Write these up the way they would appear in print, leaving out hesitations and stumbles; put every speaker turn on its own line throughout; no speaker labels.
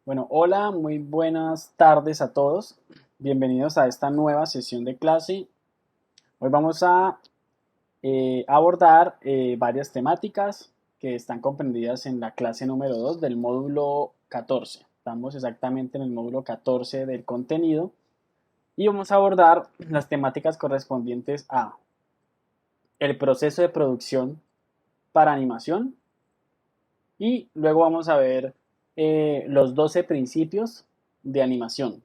Bueno, hola, muy buenas tardes a todos. Bienvenidos a esta nueva sesión de clase. Hoy vamos a abordar varias temáticas que están comprendidas en la clase número 2 del módulo 14. Estamos exactamente en el módulo 14 del contenido y vamos a abordar las temáticas correspondientes a el proceso de producción para animación y luego vamos a ver los 12 principios de animación.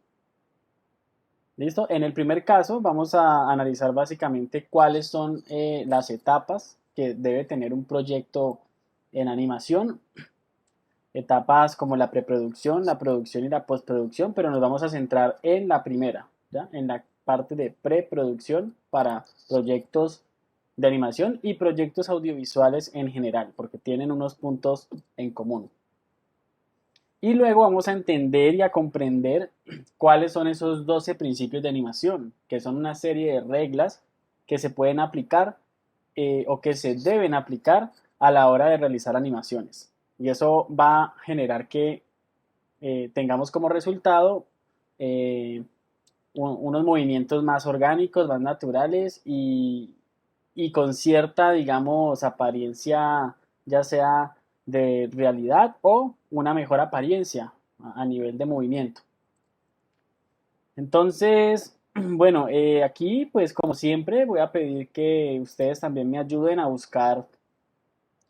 ¿Listo? En el primer caso vamos a analizar básicamente cuáles son las etapas que debe tener un proyecto en animación. Etapas como la preproducción, la producción y la postproducción, pero nos vamos a centrar en la primera, ¿ya? En la parte de preproducción para proyectos de animación y proyectos audiovisuales en general, porque tienen unos puntos en común. Y luego vamos a entender y a comprender cuáles son esos 12 principios de animación, que son una serie de reglas que se pueden aplicar o que se deben aplicar a la hora de realizar animaciones. Y eso va a generar que tengamos como resultado eh, unos movimientos más orgánicos, más naturales y con cierta, digamos, apariencia, ya sea de realidad o una mejor apariencia a nivel de movimiento. Entonces, bueno, aquí pues como siempre voy a pedir que ustedes también me ayuden a buscar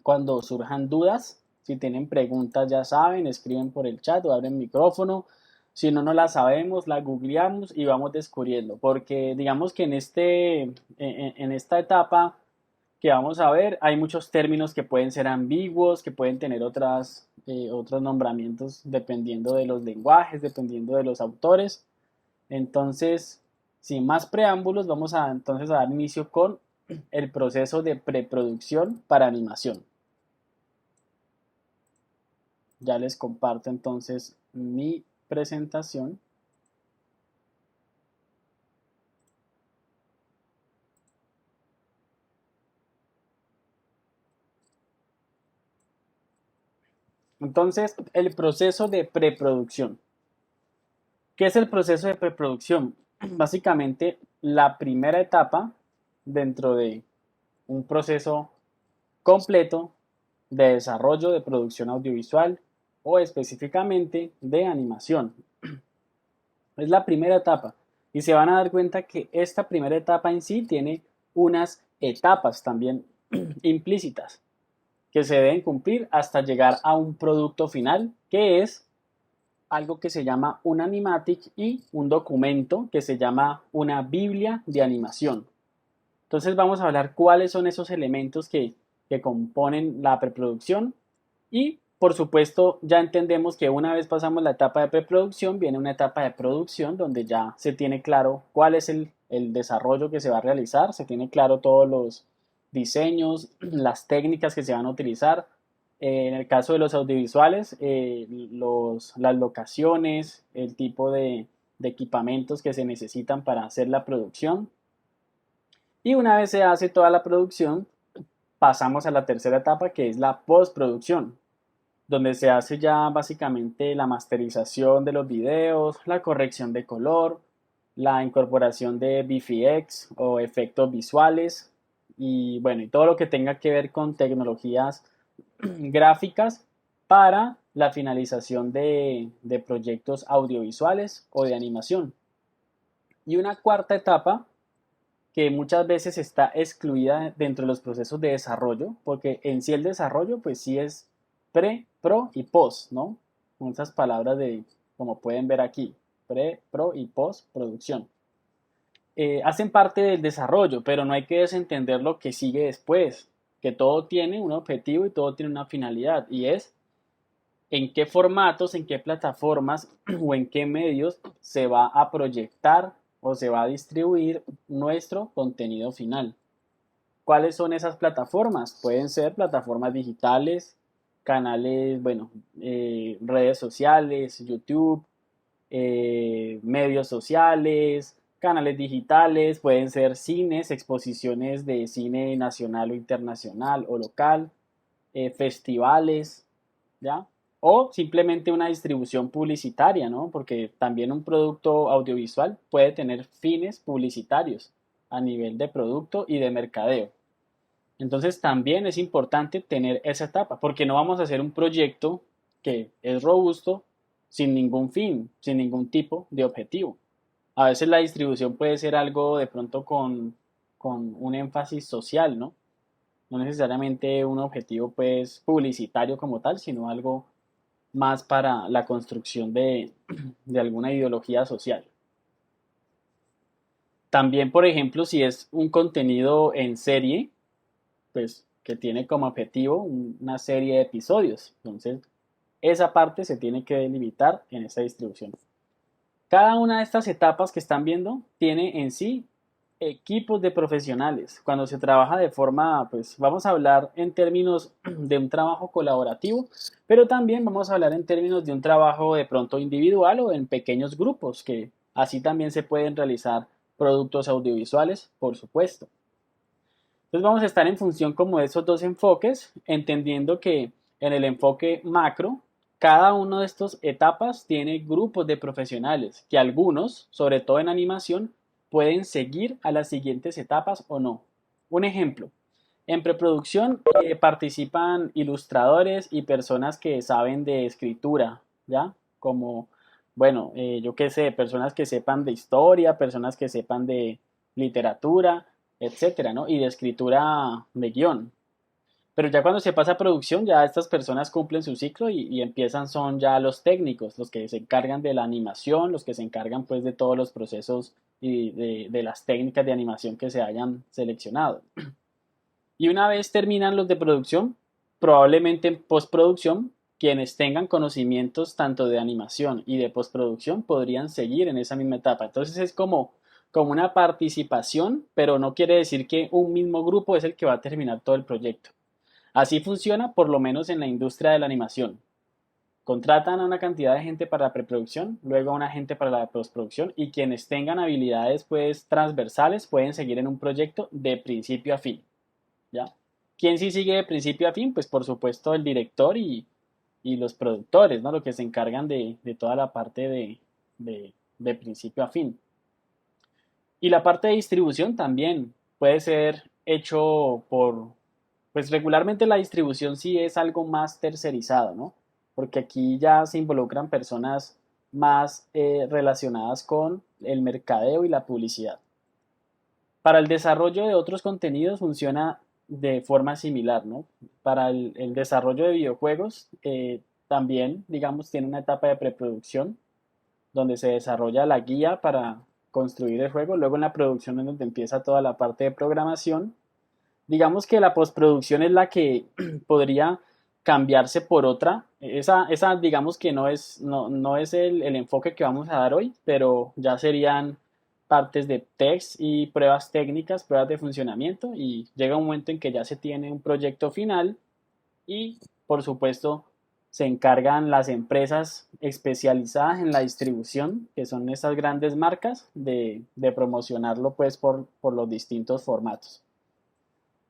cuando surjan dudas. Si tienen preguntas ya saben, escriben por el chat o abren micrófono. Si no, no la sabemos, la googleamos y vamos descubriendo. Porque digamos que en esta etapa que vamos a ver, hay muchos términos que pueden ser ambiguos, que pueden tener otros nombramientos dependiendo de los lenguajes, dependiendo de los autores. Entonces, sin más preámbulos, vamos a entonces a dar inicio con el proceso de preproducción para animación. Ya les comparto entonces mi presentación. Entonces, el proceso de preproducción. ¿Qué es el proceso de preproducción? Básicamente, la primera etapa dentro de un proceso completo de desarrollo de producción audiovisual o específicamente de animación. Es la primera etapa y se van a dar cuenta que esta primera etapa en sí tiene unas etapas también implícitas que se deben cumplir hasta llegar a un producto final que es algo que se llama un animatic y un documento que se llama una biblia de animación. Entonces vamos a hablar cuáles son esos elementos que componen la preproducción y por supuesto ya entendemos que una vez pasamos la etapa de preproducción viene una etapa de producción donde ya se tiene claro cuál es el desarrollo que se va a realizar, se tiene claro todos los diseños, las técnicas que se van a utilizar. En el caso de los audiovisuales, las locaciones, el tipo de equipamientos que se necesitan para hacer la producción. Y una vez se hace toda la producción, pasamos a la tercera etapa que es la postproducción, donde se hace ya básicamente la masterización de los videos, la corrección de color, la incorporación de VFX o efectos visuales y bueno, y todo lo que tenga que ver con tecnologías gráficas para la finalización de proyectos audiovisuales o de animación. Y una cuarta etapa que muchas veces está excluida dentro de los procesos de desarrollo, porque en sí el desarrollo pues sí es pre, pro y post, ¿no? Con esas palabras de, como pueden ver aquí, pre, pro y post producción. Hacen parte del desarrollo, pero no hay que desentender lo que sigue después, que todo tiene un objetivo y todo tiene una finalidad, y es en qué formatos, en qué plataformas o en qué medios se va a proyectar o se va a distribuir nuestro contenido final. ¿Cuáles son esas plataformas? Pueden ser plataformas digitales, canales, bueno, redes sociales, YouTube, medios sociales, canales digitales, pueden ser cines, exposiciones de cine nacional o internacional o local, festivales, ¿ya? o simplemente una distribución publicitaria, ¿no? Porque también un producto audiovisual puede tener fines publicitarios a nivel de producto y de mercadeo. Entonces también es importante tener esa etapa, porque no vamos a hacer un proyecto que es robusto sin ningún fin, sin ningún tipo de objetivo. A veces la distribución puede ser algo de pronto con un énfasis social, ¿no? No necesariamente un objetivo pues publicitario como tal, sino algo más para la construcción de alguna ideología social. También, por ejemplo, si es un contenido en serie, pues que tiene como objetivo una serie de episodios. Entonces, esa parte se tiene que delimitar en esa distribución. Cada una de estas etapas que están viendo tiene en sí equipos de profesionales. Cuando se trabaja de forma, pues vamos a hablar en términos de un trabajo colaborativo, pero también vamos a hablar en términos de un trabajo de pronto individual o en pequeños grupos, que así también se pueden realizar productos audiovisuales, por supuesto. Entonces vamos a estar en función como de esos dos enfoques, entendiendo que en el enfoque macro, cada una de estas etapas tiene grupos de profesionales, que algunos, sobre todo en animación, pueden seguir a las siguientes etapas o no. Un ejemplo, en preproducción participan ilustradores y personas que saben de escritura, ¿ya? Como, bueno, yo qué sé, personas que sepan de historia, personas que sepan de literatura, etcétera, ¿no? Y de escritura de guión. Pero ya cuando se pasa a producción, ya estas personas cumplen su ciclo y empiezan, son ya los técnicos, los que se encargan de la animación, los que se encargan pues de todos los procesos y de las técnicas de animación que se hayan seleccionado. Y una vez terminan los de producción, probablemente en postproducción, quienes tengan conocimientos tanto de animación y de postproducción podrían seguir en esa misma etapa. Entonces es como una participación, pero no quiere decir que un mismo grupo es el que va a terminar todo el proyecto. Así funciona por lo menos en la industria de la animación. Contratan a una cantidad de gente para la preproducción, luego a una gente para la postproducción y quienes tengan habilidades pues transversales pueden seguir en un proyecto de principio a fin. ¿Ya? ¿Quién sí sigue de principio a fin? Pues por supuesto el director y los productores, ¿no? Los que se encargan de toda la parte de principio a fin. Y la parte de distribución también puede ser hecho pues regularmente la distribución sí es algo más tercerizado, ¿no? Porque aquí ya se involucran personas más relacionadas con el mercadeo y la publicidad. Para el desarrollo de otros contenidos funciona de forma similar, ¿no? Para el desarrollo de videojuegos también, digamos, tiene una etapa de preproducción donde se desarrolla la guía para construir el juego. Luego en la producción es donde empieza toda la parte de programación. Digamos que la postproducción es la que podría cambiarse por otra. Esa digamos que no es el enfoque que vamos a dar hoy, pero ya serían partes de test y pruebas técnicas, pruebas de funcionamiento y llega un momento en que ya se tiene un proyecto final y por supuesto se encargan las empresas especializadas en la distribución, que son esas grandes marcas, de promocionarlo pues por los distintos formatos.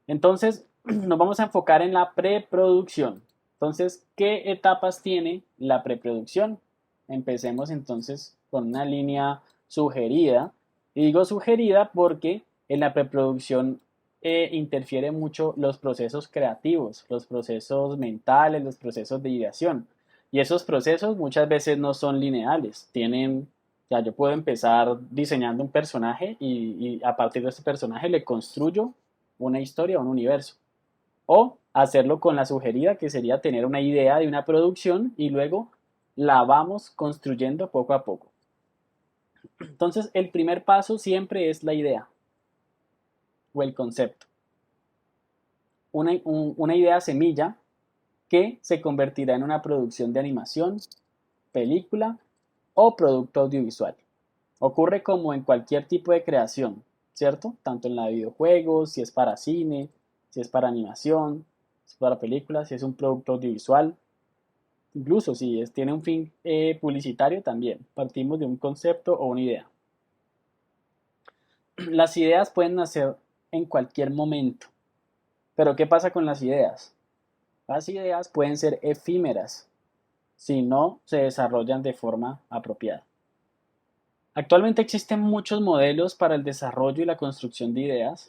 Entonces, nos vamos a enfocar en la preproducción. Entonces, ¿qué etapas tiene la preproducción? Empecemos entonces con una línea sugerida. Y digo sugerida porque en la preproducción interfiere mucho los procesos creativos, los procesos mentales, los procesos de ideación. Y esos procesos muchas veces no son lineales. Ya yo puedo empezar diseñando un personaje y a partir de ese personaje le construyo una historia o un universo. O hacerlo con la sugerida, que sería tener una idea de una producción y luego la vamos construyendo poco a poco. Entonces, el primer paso siempre es la idea o el concepto. Una idea semilla que se convertirá en una producción de animación, película o producto audiovisual. Ocurre como en cualquier tipo de creación, ¿cierto? Tanto en la de videojuegos, si es para cine, si es para animación, si es para películas, si es un producto audiovisual, incluso si tiene un fin publicitario también. Partimos de un concepto o una idea. Las ideas pueden nacer en cualquier momento, pero ¿qué pasa con las ideas? Las ideas pueden ser efímeras. si no se desarrollan de forma apropiada. Actualmente existen muchos modelos para el desarrollo y la construcción de ideas.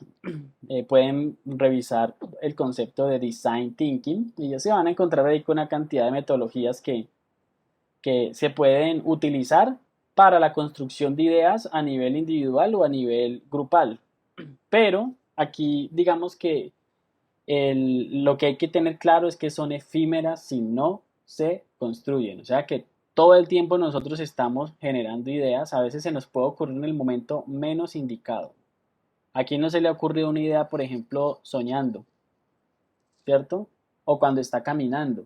Pueden revisar el concepto de design thinking y ya se van a encontrar ahí con una cantidad de metodologías que se pueden utilizar para la construcción de ideas a nivel individual o a nivel grupal. Pero aquí digamos que lo que hay que tener claro es que son efímeras si no se construyen. O sea que todo el tiempo nosotros estamos generando ideas. A veces se nos puede ocurrir en el momento menos indicado. ¿A quién no se le ha ocurrido una idea, por ejemplo, soñando, cierto? O cuando está caminando,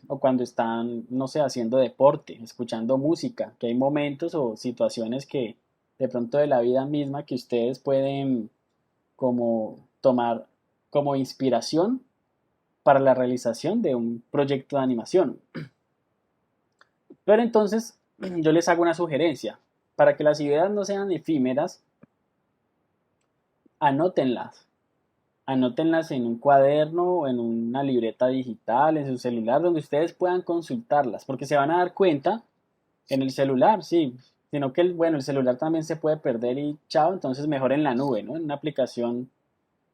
o cuando están, no sé, haciendo deporte, escuchando música, que hay momentos o situaciones que de pronto de la vida misma que ustedes pueden como tomar como inspiración para la realización de un proyecto de animación. Pero entonces yo les hago una sugerencia. Para que las ideas no sean efímeras, anótenlas. Anótenlas en un cuaderno o en una libreta digital, en su celular, donde ustedes puedan consultarlas, porque se van a dar cuenta en el celular, sí, sino que bueno, el celular también se puede perder y chao, entonces mejor en la nube, ¿no? En una aplicación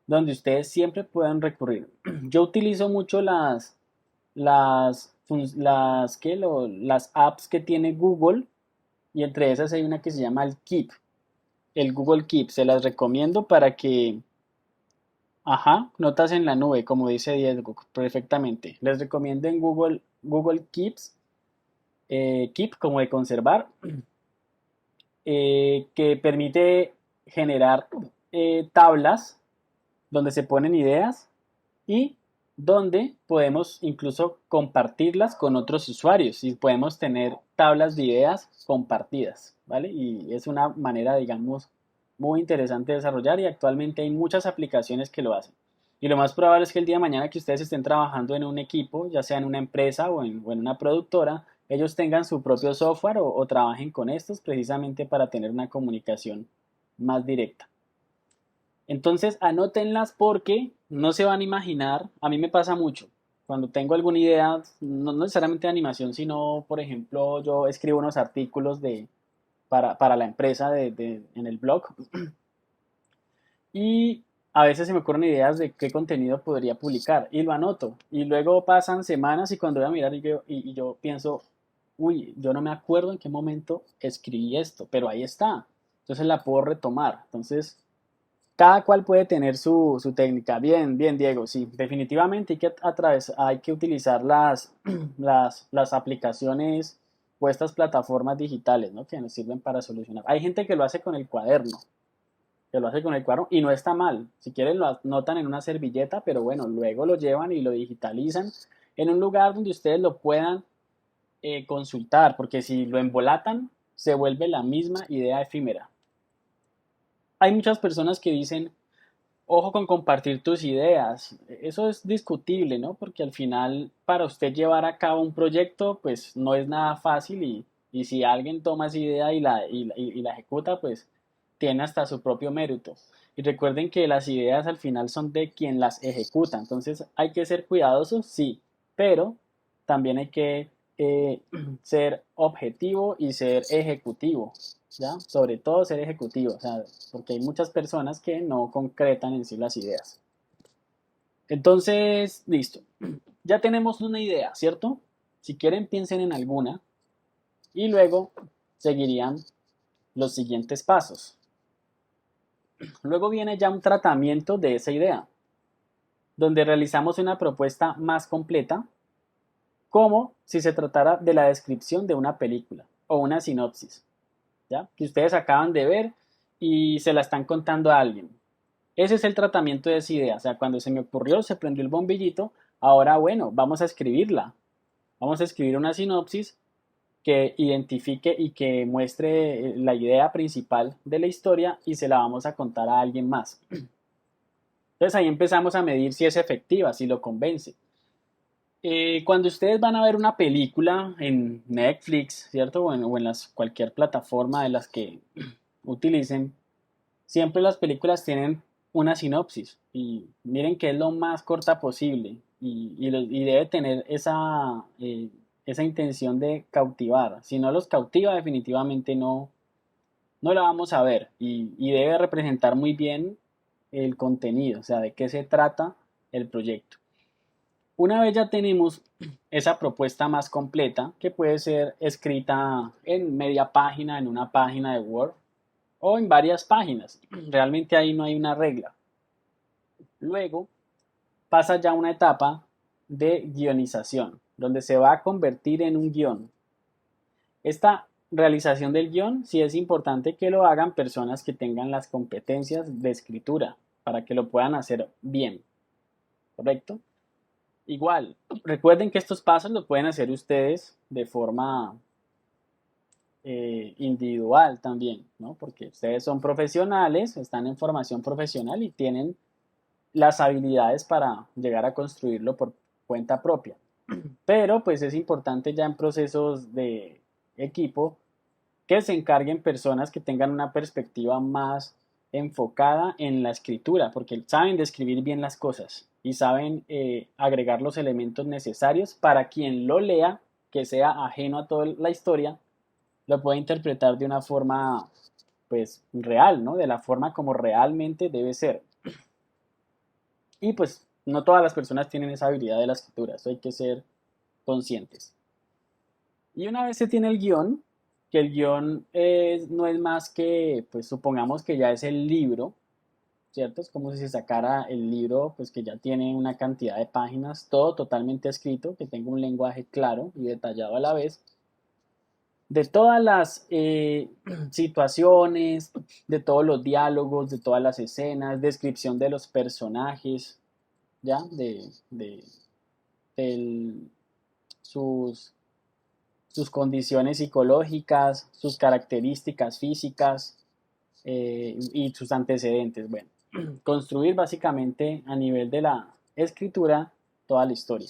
donde ustedes siempre puedan recurrir. Yo utilizo mucho las apps que tiene Google y entre esas hay una que se llama el Google Keep. Se las recomiendo para que, ajá, notas en la nube, como dice Diego, perfectamente. Les recomiendo en Google Keeps, Keep como de conservar, que permite generar tablas donde se ponen ideas y donde podemos incluso compartirlas con otros usuarios y podemos tener tablas de ideas compartidas, ¿vale? Y es una manera, digamos, muy interesante de desarrollar y actualmente hay muchas aplicaciones que lo hacen. Y lo más probable es que el día de mañana que ustedes estén trabajando en un equipo, ya sea en una empresa o en una productora, ellos tengan su propio software o trabajen con estos precisamente para tener una comunicación más directa. Entonces, anótenlas porque no se van a imaginar, a mí me pasa mucho, cuando tengo alguna idea, no necesariamente de animación, sino, por ejemplo, yo escribo unos artículos para la empresa en el blog y a veces se me ocurren ideas de qué contenido podría publicar y lo anoto. Y luego pasan semanas y cuando voy a mirar y yo pienso, uy, yo no me acuerdo en qué momento escribí esto, pero ahí está. Entonces la puedo retomar. Entonces cada cual puede tener su técnica. Bien, bien, Diego. Sí, definitivamente hay que utilizar las aplicaciones o estas plataformas digitales, ¿no? Que nos sirven para solucionar. Hay gente que lo hace con el cuaderno, y no está mal. Si quieren lo anotan en una servilleta, pero bueno, luego lo llevan y lo digitalizan en un lugar donde ustedes lo puedan consultar, porque si lo embolatan, se vuelve la misma idea efímera. Hay muchas personas que dicen, ojo con compartir tus ideas. Eso es discutible, ¿no? Porque al final, para usted llevar a cabo un proyecto, pues no es nada fácil y si alguien toma esa idea y la ejecuta, pues tiene hasta su propio mérito. Y recuerden que las ideas al final son de quien las ejecuta. Entonces hay que ser cuidadosos, sí, pero también hay que ser objetivo y ser ejecutivo. ¿Ya? Sobre todo ser ejecutivo, o sea, porque hay muchas personas que no concretan en sí las ideas. Entonces, listo. Ya tenemos una idea, ¿cierto? Si quieren, piensen en alguna y luego seguirían los siguientes pasos. Luego viene ya un tratamiento de esa idea, donde realizamos una propuesta más completa, como si se tratara de la descripción de una película o una sinopsis, ¿ya? Que ustedes acaban de ver y se la están contando a alguien. Ese es el tratamiento de esa idea. O sea, cuando se me ocurrió, se prendió el bombillito. Ahora, bueno, vamos a escribirla. Vamos a escribir una sinopsis que identifique y que muestre la idea principal de la historia y se la vamos a contar a alguien más. Entonces ahí empezamos a medir si es efectiva, si lo convence. Cuando ustedes van a ver una película en Netflix, ¿cierto? O en cualquier plataforma de las que utilicen, siempre las películas tienen una sinopsis y miren que es lo más corta posible y debe tener esa intención de cautivar. Si no los cautiva, definitivamente no la vamos a ver y debe representar muy bien el contenido, o sea, de qué se trata el proyecto. Una vez ya tenemos esa propuesta más completa, que puede ser escrita en media página, en una página de Word o en varias páginas. Realmente ahí no hay una regla. Luego pasa ya una etapa de guionización, donde se va a convertir en un guión. Esta realización del guión sí es importante que lo hagan personas que tengan las competencias de escritura para que lo puedan hacer bien, ¿correcto? Igual, recuerden que estos pasos los pueden hacer ustedes de forma individual también, ¿no? Porque ustedes son profesionales, están en formación profesional y tienen las habilidades para llegar a construirlo por cuenta propia. Pero pues es importante ya en procesos de equipo que se encarguen personas que tengan una perspectiva más enfocada en la escritura, porque saben describir bien las cosas y saben agregar los elementos necesarios para quien lo lea, que sea ajeno a toda la historia, lo pueda interpretar de una forma pues real, ¿no? De la forma como realmente debe ser. Y pues no todas las personas tienen esa habilidad de la escritura, eso hay que ser conscientes. Y una vez se tiene el guión, que el guión no es más que, pues supongamos que ya es el libro, ¿cierto? Es como si se sacara el libro, pues que ya tiene una cantidad de páginas, todo totalmente escrito, que tenga un lenguaje claro y detallado a la vez, de todas las situaciones, de todos los diálogos, de todas las escenas, descripción de los personajes, ¿ya? De sus sus condiciones psicológicas, sus características físicas y sus antecedentes. Bueno, construir básicamente a nivel de la escritura toda la historia.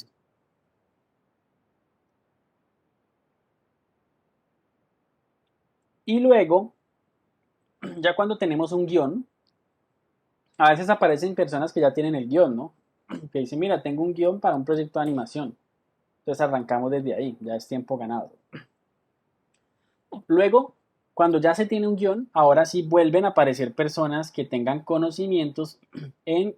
Y luego, ya cuando tenemos un guión, a veces aparecen personas que ya tienen el guión, ¿no? Que dicen, mira, tengo un guión para un proyecto de animación. Entonces arrancamos desde ahí, ya es tiempo ganado. Luego, cuando ya se tiene un guión, ahora sí vuelven a aparecer personas que tengan conocimientos en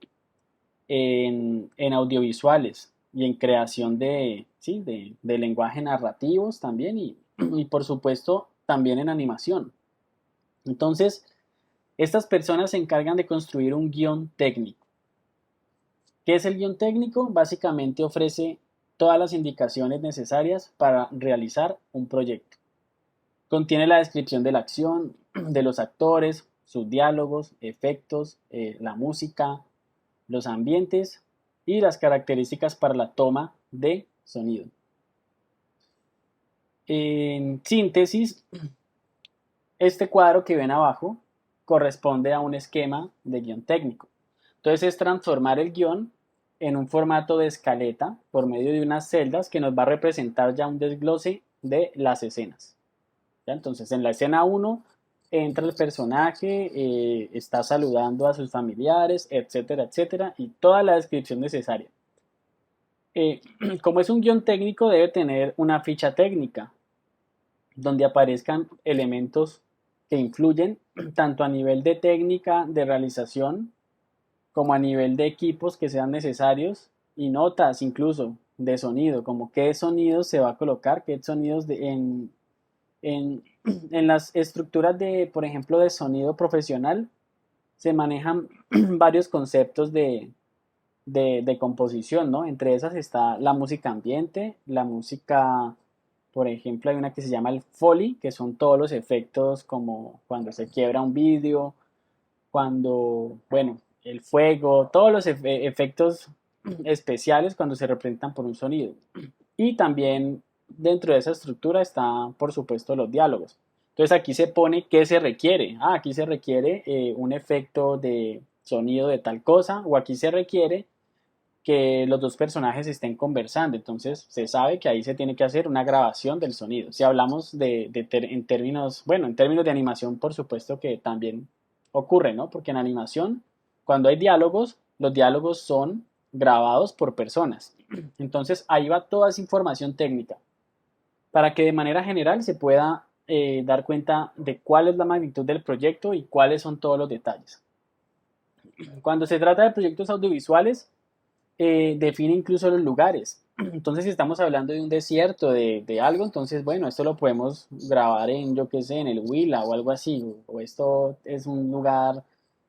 en audiovisuales y en creación de, ¿sí? de lenguaje narrativos también y por supuesto también en animación. Entonces, estas personas se encargan de construir un guión técnico. ¿Qué es el guión técnico? Básicamente ofrece todas las indicaciones necesarias para realizar un proyecto. Contiene la descripción de la acción, de los actores, sus diálogos, efectos, la música, los ambientes y las características para la toma de sonido. En síntesis, este cuadro que ven abajo corresponde a un esquema de guión técnico. Entonces es transformar el guión en un formato de escaleta por medio de unas celdas que nos va a representar ya un desglose de las escenas. ¿Ya? Entonces en la escena 1 entra el personaje, está saludando a sus familiares, etcétera, etcétera, y toda la descripción necesaria. Como es un guión técnico, debe tener una ficha técnica, donde aparezcan elementos que influyen tanto a nivel de técnica de realización como a nivel de equipos que sean necesarios y notas incluso de sonido, como qué sonidos se va a colocar, qué sonidos en, en las estructuras de, por ejemplo, de sonido profesional, se manejan varios conceptos de composición, ¿no? Entre esas está la música ambiente, la música, por ejemplo, hay una que se llama el Foley, que son todos los efectos como cuando se quiebra un vidrio, cuando, bueno, el fuego, todos los efectos especiales cuando se representan por un sonido. Y también dentro de esa estructura están, por supuesto, los diálogos. Entonces aquí se pone qué se requiere. Ah, aquí se requiere un efecto de sonido de tal cosa, o aquí se requiere que los dos personajes estén conversando. Entonces se sabe que ahí se tiene que hacer una grabación del sonido. Si hablamos en términos, bueno, en términos de animación, por supuesto que también ocurre, ¿no? Porque en animación, cuando hay diálogos, los diálogos son grabados por personas. Entonces ahí va toda esa información técnica. para que de manera general se pueda dar cuenta de cuál es la magnitud del proyecto y cuáles son todos los detalles. Cuando se trata de proyectos audiovisuales, define incluso los lugares. Entonces, si estamos hablando de un desierto, de algo, entonces, bueno, esto lo podemos grabar en, yo qué sé, en el Huila o algo así. O esto es un lugar,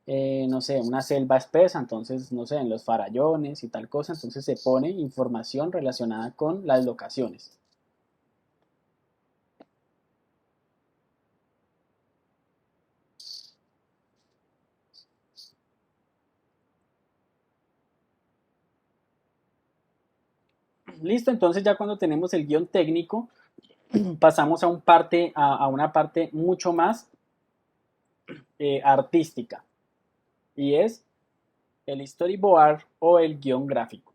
no sé, una selva espesa, entonces, no sé, en los farallones y tal cosa. Entonces se pone información relacionada con las locaciones. Listo, entonces ya cuando tenemos el guión técnico, pasamos a una parte mucho más artística y es el storyboard o el guión gráfico.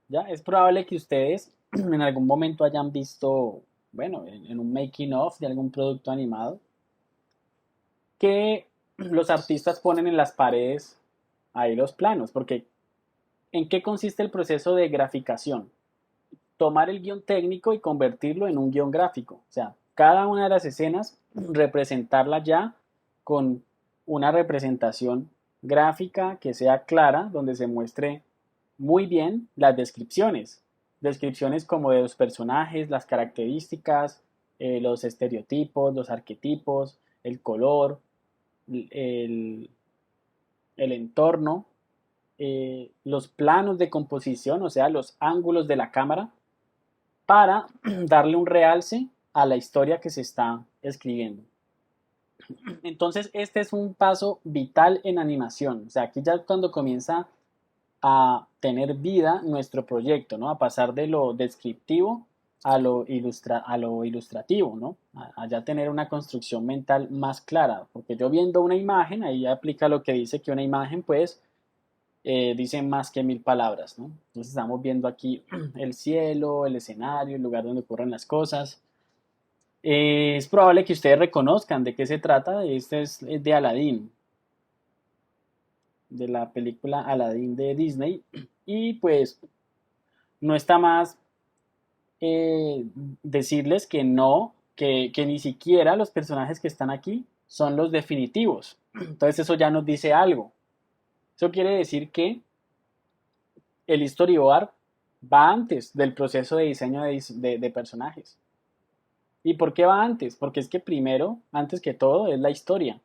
¿Ya? Es probable que ustedes en algún momento hayan visto, bueno, en un making of de algún producto animado, que los artistas ponen en las paredes ahí los planos, porque ¿en qué consiste el proceso de graficación? Tomar el guión técnico y convertirlo en un guión gráfico. O sea, cada una de las escenas, representarla ya con una representación gráfica que sea clara, donde se muestre muy bien las descripciones. Descripciones como de los personajes, las características, los estereotipos, los arquetipos, el color, el, el entorno, los planos de composición, o sea, los ángulos de la cámara, para darle un realce a la historia que se está escribiendo. Entonces, este es un paso vital en animación. O sea, aquí ya cuando comienza a tener vida nuestro proyecto, ¿no? A pasar de lo descriptivo a lo ilustrativo, ¿no? A ya tener una construcción mental más clara. Porque yo viendo una imagen, ahí aplica lo que dice que una imagen, pues, dice más que 1000 palabras, ¿no? Entonces estamos viendo aquí el cielo, el escenario, el lugar donde ocurren las cosas. Es probable que ustedes reconozcan de qué se trata. Este es de Aladdin, de la película Aladdin de Disney. Y pues no está más eh, decirles que no, que ni siquiera los personajes que están aquí son los definitivos. Entonces eso ya nos dice algo. Eso quiere decir que el storyboard va antes del proceso de diseño de personajes. ¿Y por qué va antes? Porque es que primero, antes que todo, es la historia.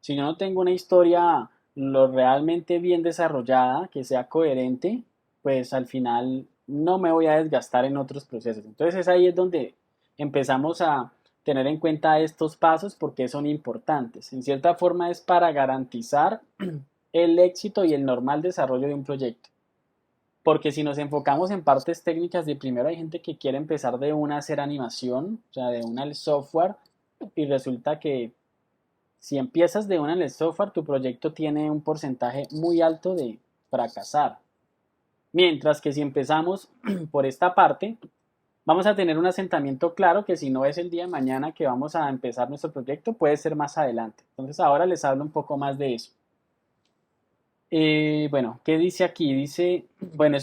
Si yo no tengo una historia lo realmente bien desarrollada, que sea coherente, pues al final no me voy a desgastar en otros procesos. Entonces ahí es donde empezamos a tener en cuenta estos pasos porque son importantes. En cierta forma es para garantizar el éxito y el normal desarrollo de un proyecto. Porque si nos enfocamos en partes técnicas, de primero hay gente que quiere empezar de una a hacer animación, o sea, de una al software, y resulta que si empiezas de una en el software, tu proyecto tiene un porcentaje muy alto de fracasar. Mientras que si empezamos por esta parte, vamos a tener un asentamiento claro que si no es el día de mañana que vamos a empezar nuestro proyecto, puede ser más adelante. Entonces ahora les hablo un poco más de eso. Bueno, ¿qué dice aquí? Dice, bueno,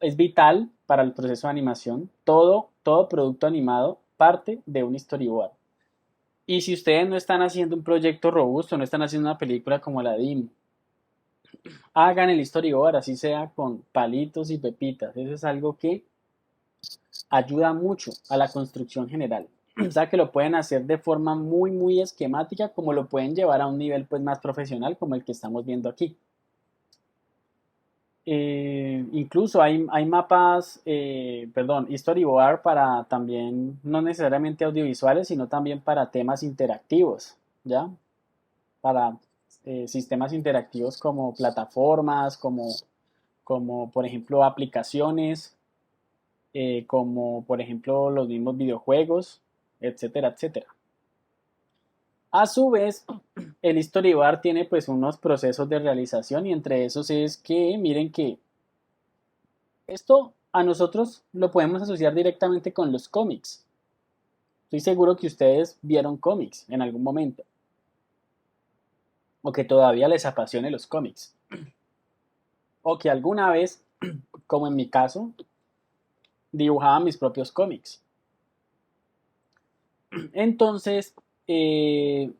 es vital para el proceso de animación. Todo producto animado parte de un storyboard. Y si ustedes no están haciendo un proyecto robusto, no están haciendo una película como la DIM, hagan el storyboard, así sea con palitos y pepitas. Eso es algo que ayuda mucho a la construcción general. O sea que lo pueden hacer de forma muy esquemática, como lo pueden llevar a un nivel pues más profesional como el que estamos viendo aquí. Incluso hay mapas, perdón, storyboard para también, no necesariamente audiovisuales, sino también para temas interactivos, ¿ya? Para sistemas interactivos como plataformas, como por ejemplo aplicaciones, como por ejemplo los mismos videojuegos, etcétera, etcétera. A su vez, el storyboard tiene pues unos procesos de realización y entre esos es que miren que esto a nosotros lo podemos asociar directamente con los cómics. Estoy seguro que ustedes vieron cómics en algún momento o que todavía les apasione los cómics o que alguna vez, como en mi caso, dibujaba mis propios cómics. Entonces, eh,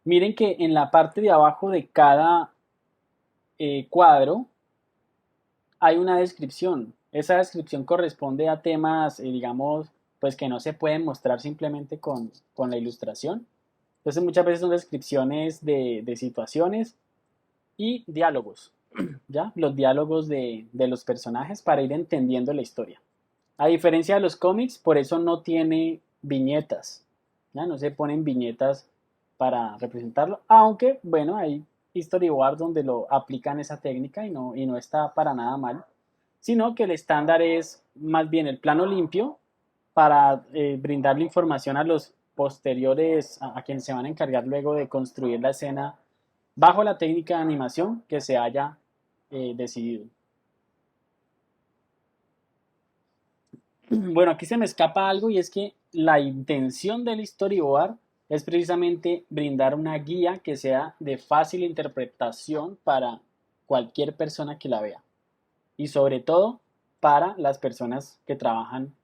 miren que en la parte de abajo de cada cuadro hay una descripción. Esa descripción corresponde a temas, digamos, pues que no se pueden mostrar simplemente con la ilustración. Entonces muchas veces son descripciones de situaciones y diálogos, ¿ya? Los diálogos de los personajes para ir entendiendo la historia. A diferencia de los cómics, por eso no tiene viñetas, ¿ya? No se ponen viñetas para representarlo, aunque, bueno, hay storyboards donde lo aplican esa técnica y no está para nada mal, sino que el estándar es más bien el plano limpio para brindarle información a los posteriores, a quienes se van a encargar luego de construir la escena bajo la técnica de animación que se haya decidido. Bueno, aquí se me escapa algo y es que la intención del storyboard es precisamente brindar una guía que sea de fácil interpretación para cualquier persona que la vea y sobre todo para las personas que trabajan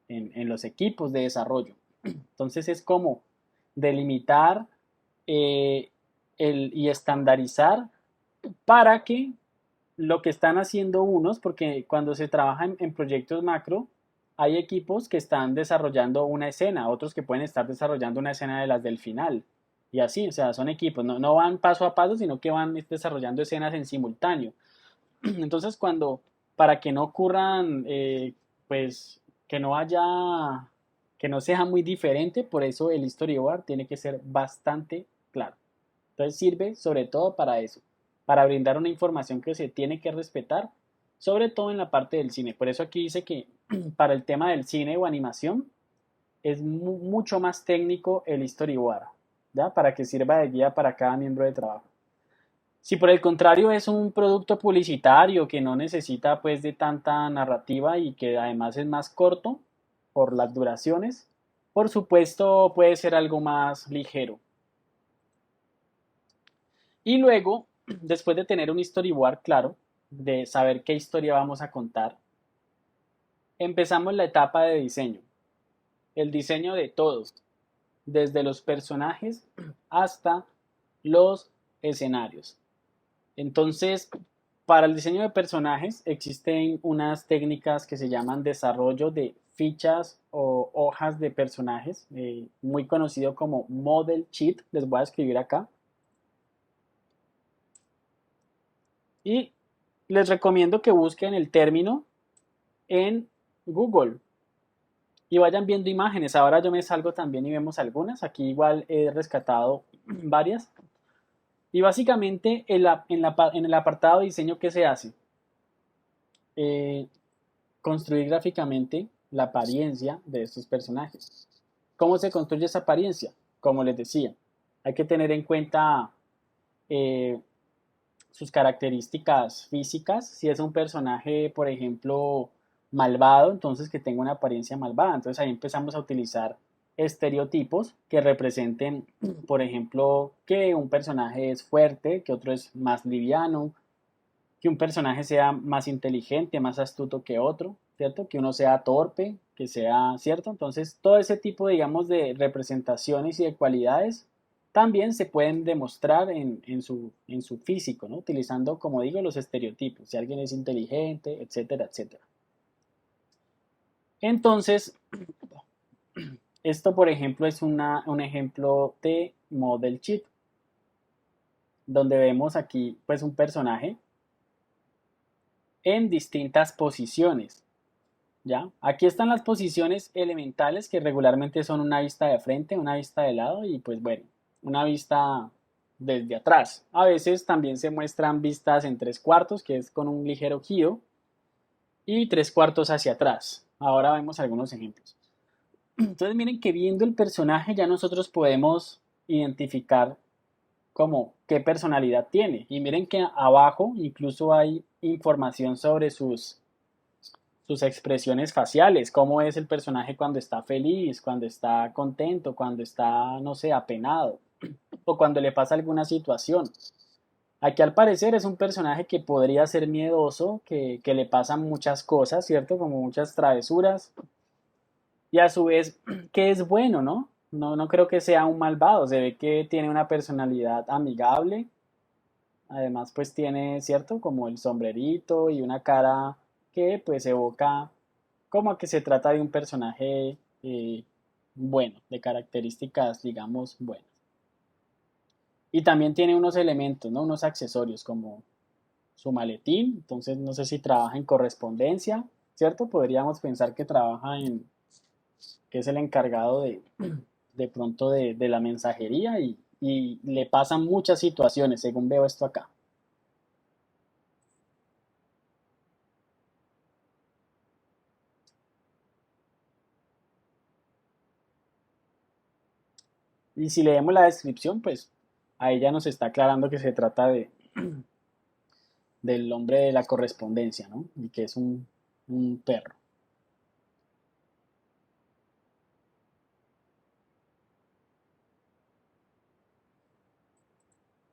en los equipos de desarrollo. Entonces es como delimitar eh, y estandarizar para que lo que están haciendo unos, porque cuando se trabaja en proyectos macro, hay equipos que están desarrollando una escena, otros que pueden estar desarrollando una escena de las del final. Y así, o sea, son equipos, no van paso a paso, sino que van desarrollando escenas en simultáneo. Entonces, para que no ocurran, pues, que no haya, que no sea muy diferente, por eso el storyboard tiene que ser bastante claro. Entonces sirve sobre todo para eso, para brindar una información que se tiene que respetar, sobre todo en la parte del cine. Por eso aquí dice que para el tema del cine o animación es mucho más técnico el storyboard, ¿ya? Para que sirva de guía para cada miembro de trabajo. Si por el contrario es un producto publicitario que no necesita pues de tanta narrativa y que además es más corto por las duraciones, por supuesto puede ser algo más ligero. Y luego, después de tener un storyboard claro, de saber qué historia vamos a contar, empezamos la etapa de diseño. El diseño de todos, desde los personajes hasta los escenarios. Entonces, para el diseño de personajes existen unas técnicas que se llaman desarrollo de fichas o hojas de personajes, muy conocido como Model Sheet, les voy a escribir acá. Y les recomiendo que busquen el término en Google y vayan viendo imágenes. Ahora yo me salgo también y vemos algunas. Aquí igual he rescatado varias. Y básicamente en el apartado de diseño, ¿qué se hace? Eh, construir gráficamente la apariencia de estos personajes. ¿Cómo se construye esa apariencia? Como les decía, hay que tener en cuenta eh, sus características físicas. Si es un personaje, por ejemplo, malvado, entonces que tenga una apariencia malvada. Entonces ahí empezamos a utilizar estereotipos que representen, por ejemplo, que un personaje es fuerte, que otro es más liviano, que un personaje sea más inteligente, más astuto que otro, ¿cierto? Que uno sea torpe, que sea, ¿cierto? Entonces, todo ese tipo, digamos, de representaciones y de cualidades también se pueden demostrar en su físico, ¿no? Utilizando, como digo, los estereotipos, si alguien es inteligente, etcétera, etcétera. Entonces, esto, por ejemplo, es un ejemplo de Model Cheat, donde vemos aquí, pues, un personaje en distintas posiciones. ¿Ya? Aquí están las posiciones elementales que regularmente son una vista de frente, una vista de lado y pues bueno, una vista desde atrás. A veces también se muestran vistas en tres cuartos, que es con un ligero giro, y tres cuartos hacia atrás. Ahora vemos algunos ejemplos. Entonces miren que viendo el personaje ya nosotros podemos identificar como qué personalidad tiene. Y miren que abajo incluso hay información sobre sus expresiones faciales, cómo es el personaje cuando está feliz, cuando está contento, cuando está, no sé, apenado, o cuando le pasa alguna situación. Aquí al parecer es un personaje que podría ser miedoso, que le pasan muchas cosas, ¿cierto? Como muchas travesuras. Y a su vez, que es bueno, ¿no? No creo que sea un malvado, se ve que tiene una personalidad amigable, además pues tiene, ¿cierto? Como el sombrerito y una cara que pues evoca como que se trata de un personaje bueno, de características, digamos, buenas. Y también tiene unos elementos, ¿no? Unos accesorios como su maletín, entonces no sé si trabaja en correspondencia, ¿cierto? Podríamos pensar que trabaja en, que es el encargado de pronto de la mensajería y le pasan muchas situaciones, según veo esto acá. Y si leemos la descripción, pues ahí ya nos está aclarando que se trata del hombre de la correspondencia, ¿no? Y que es un perro.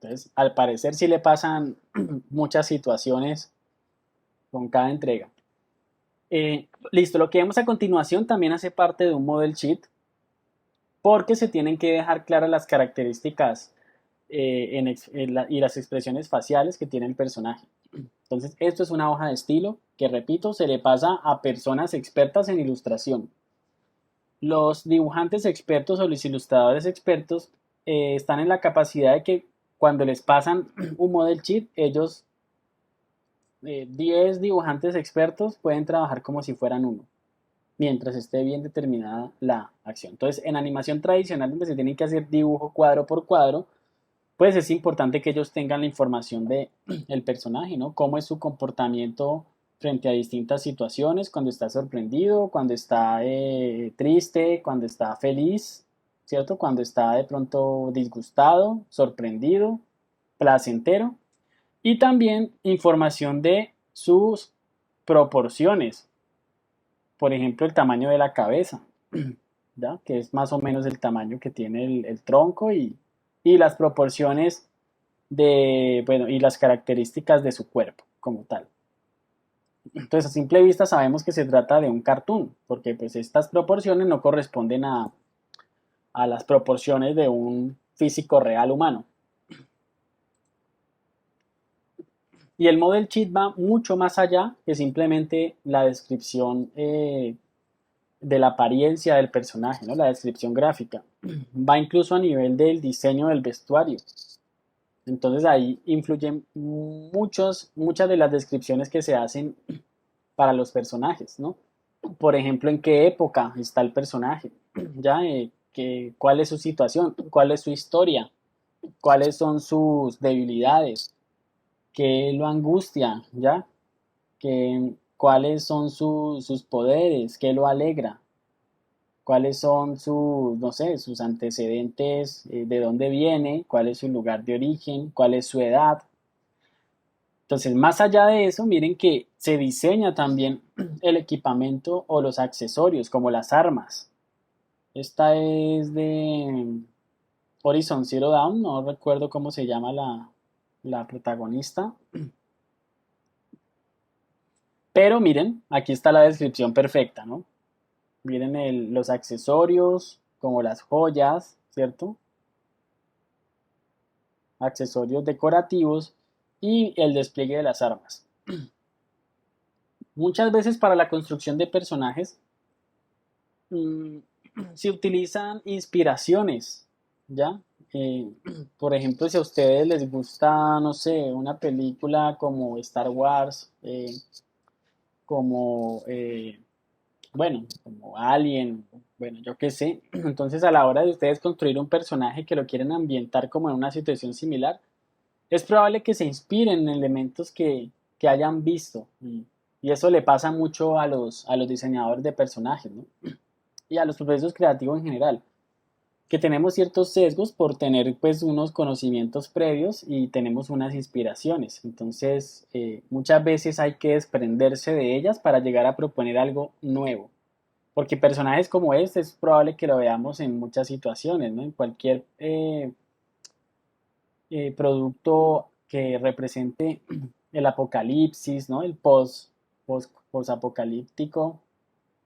Entonces, al parecer sí le pasan muchas situaciones con cada entrega. Listo, lo que vemos a continuación también hace parte de un model sheet porque se tienen que dejar claras las características y las expresiones faciales que tiene el personaje. Entonces, esto es una hoja de estilo que, repito, se le pasa a personas expertas en ilustración. Los dibujantes expertos o los ilustradores expertos están en la capacidad de que cuando les pasan un model sheet, ellos, 10 dibujantes expertos, pueden trabajar como si fueran uno, mientras esté bien determinada la acción. Entonces, en animación tradicional, donde se tiene que hacer dibujo cuadro por cuadro, pues es importante que ellos tengan la información de el personaje, ¿no? Cómo es su comportamiento frente a distintas situaciones, cuando está sorprendido, cuando está triste, cuando está feliz, ¿cierto? Cuando está de pronto disgustado, sorprendido, placentero. Y también información de sus proporciones, por ejemplo, el tamaño de la cabeza, ¿ya? Que es más o menos el tamaño que tiene el tronco y las proporciones bueno, y las características de su cuerpo como tal. Entonces, a simple vista sabemos que se trata de un cartoon, porque pues estas proporciones no corresponden a las proporciones de un físico real humano. Y el model sheet va mucho más allá que simplemente la descripción de la apariencia del personaje, ¿no? La descripción gráfica. Va incluso a nivel del diseño del vestuario. Entonces ahí influyen muchas de las descripciones que se hacen para los personajes, ¿no? Por ejemplo, en qué época está el personaje, ¿ya? Cuál es su situación, cuál es su historia, cuáles son sus debilidades, qué lo angustia, ¿ya? Cuáles son sus poderes, qué lo alegra, cuáles son sus, no sé, sus antecedentes, de dónde viene, cuál es su lugar de origen, cuál es su edad. Entonces, más allá de eso, miren que se diseña también el equipamiento o los accesorios, como las armas. Esta es de Horizon Zero Dawn, no recuerdo cómo se llama la protagonista. Pero miren, aquí está la descripción perfecta, ¿no? Miren los accesorios, como las joyas, ¿cierto? Accesorios decorativos y el despliegue de las armas. Muchas veces para la construcción de personajes mm, se utilizan inspiraciones, ¿ya? Eh, por ejemplo, si a ustedes les gusta, no sé, una película como Star Wars, como, bueno, como Alien, bueno, yo qué sé, entonces a la hora de ustedes construir un personaje que lo quieren ambientar como en una situación similar, es probable que se inspiren en elementos que hayan visto. Y eso le pasa mucho a los diseñadores de personajes, ¿no? Y a los procesos creativos en general, que tenemos ciertos sesgos por tener pues unos conocimientos previos y tenemos unas inspiraciones. Entonces, muchas veces hay que desprenderse de ellas para llegar a proponer algo nuevo. Porque personajes como este es probable que lo veamos en muchas situaciones, ¿no? En cualquier producto que represente el apocalipsis, ¿no? El post apocalíptico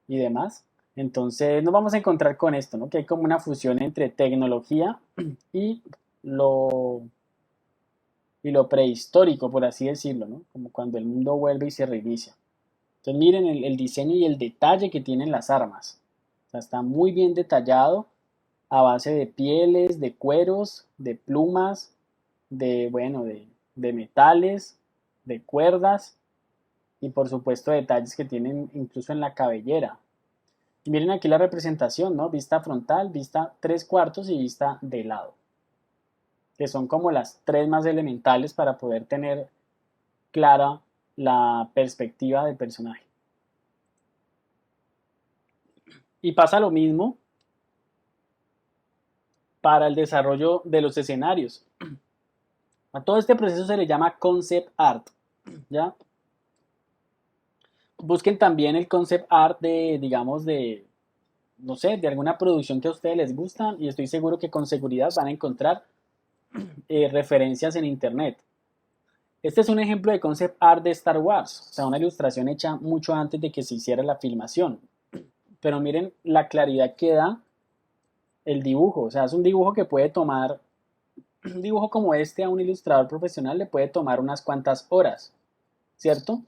y demás. Entonces nos vamos a encontrar con esto, ¿no? Que hay como una fusión entre tecnología y lo, y lo prehistórico, por así decirlo, ¿no? Como cuando el mundo vuelve y se reinicia. Entonces miren el diseño y el detalle que tienen las armas. O sea, está muy bien detallado a base de pieles, de cueros, de plumas, bueno, de metales, de cuerdas y por supuesto detalles que tienen incluso en la cabellera. Y miren aquí la representación, ¿no? Vista frontal, vista tres cuartos y vista de lado, que son como las tres más elementales para poder tener clara la perspectiva del personaje. Y pasa lo mismo para el desarrollo de los escenarios. A todo este proceso se le llama concept art, ¿ya? Busquen también el concept art de, digamos, no sé, de alguna producción que a ustedes les gusta y estoy seguro que con seguridad van a encontrar referencias en internet. Este es un ejemplo de concept art de Star Wars, o sea, una ilustración hecha mucho antes de que se hiciera la filmación. Pero miren la claridad que da el dibujo, o sea, es un dibujo que puede tomar, un dibujo como este a un ilustrador profesional le puede tomar unas cuantas horas, ¿cierto?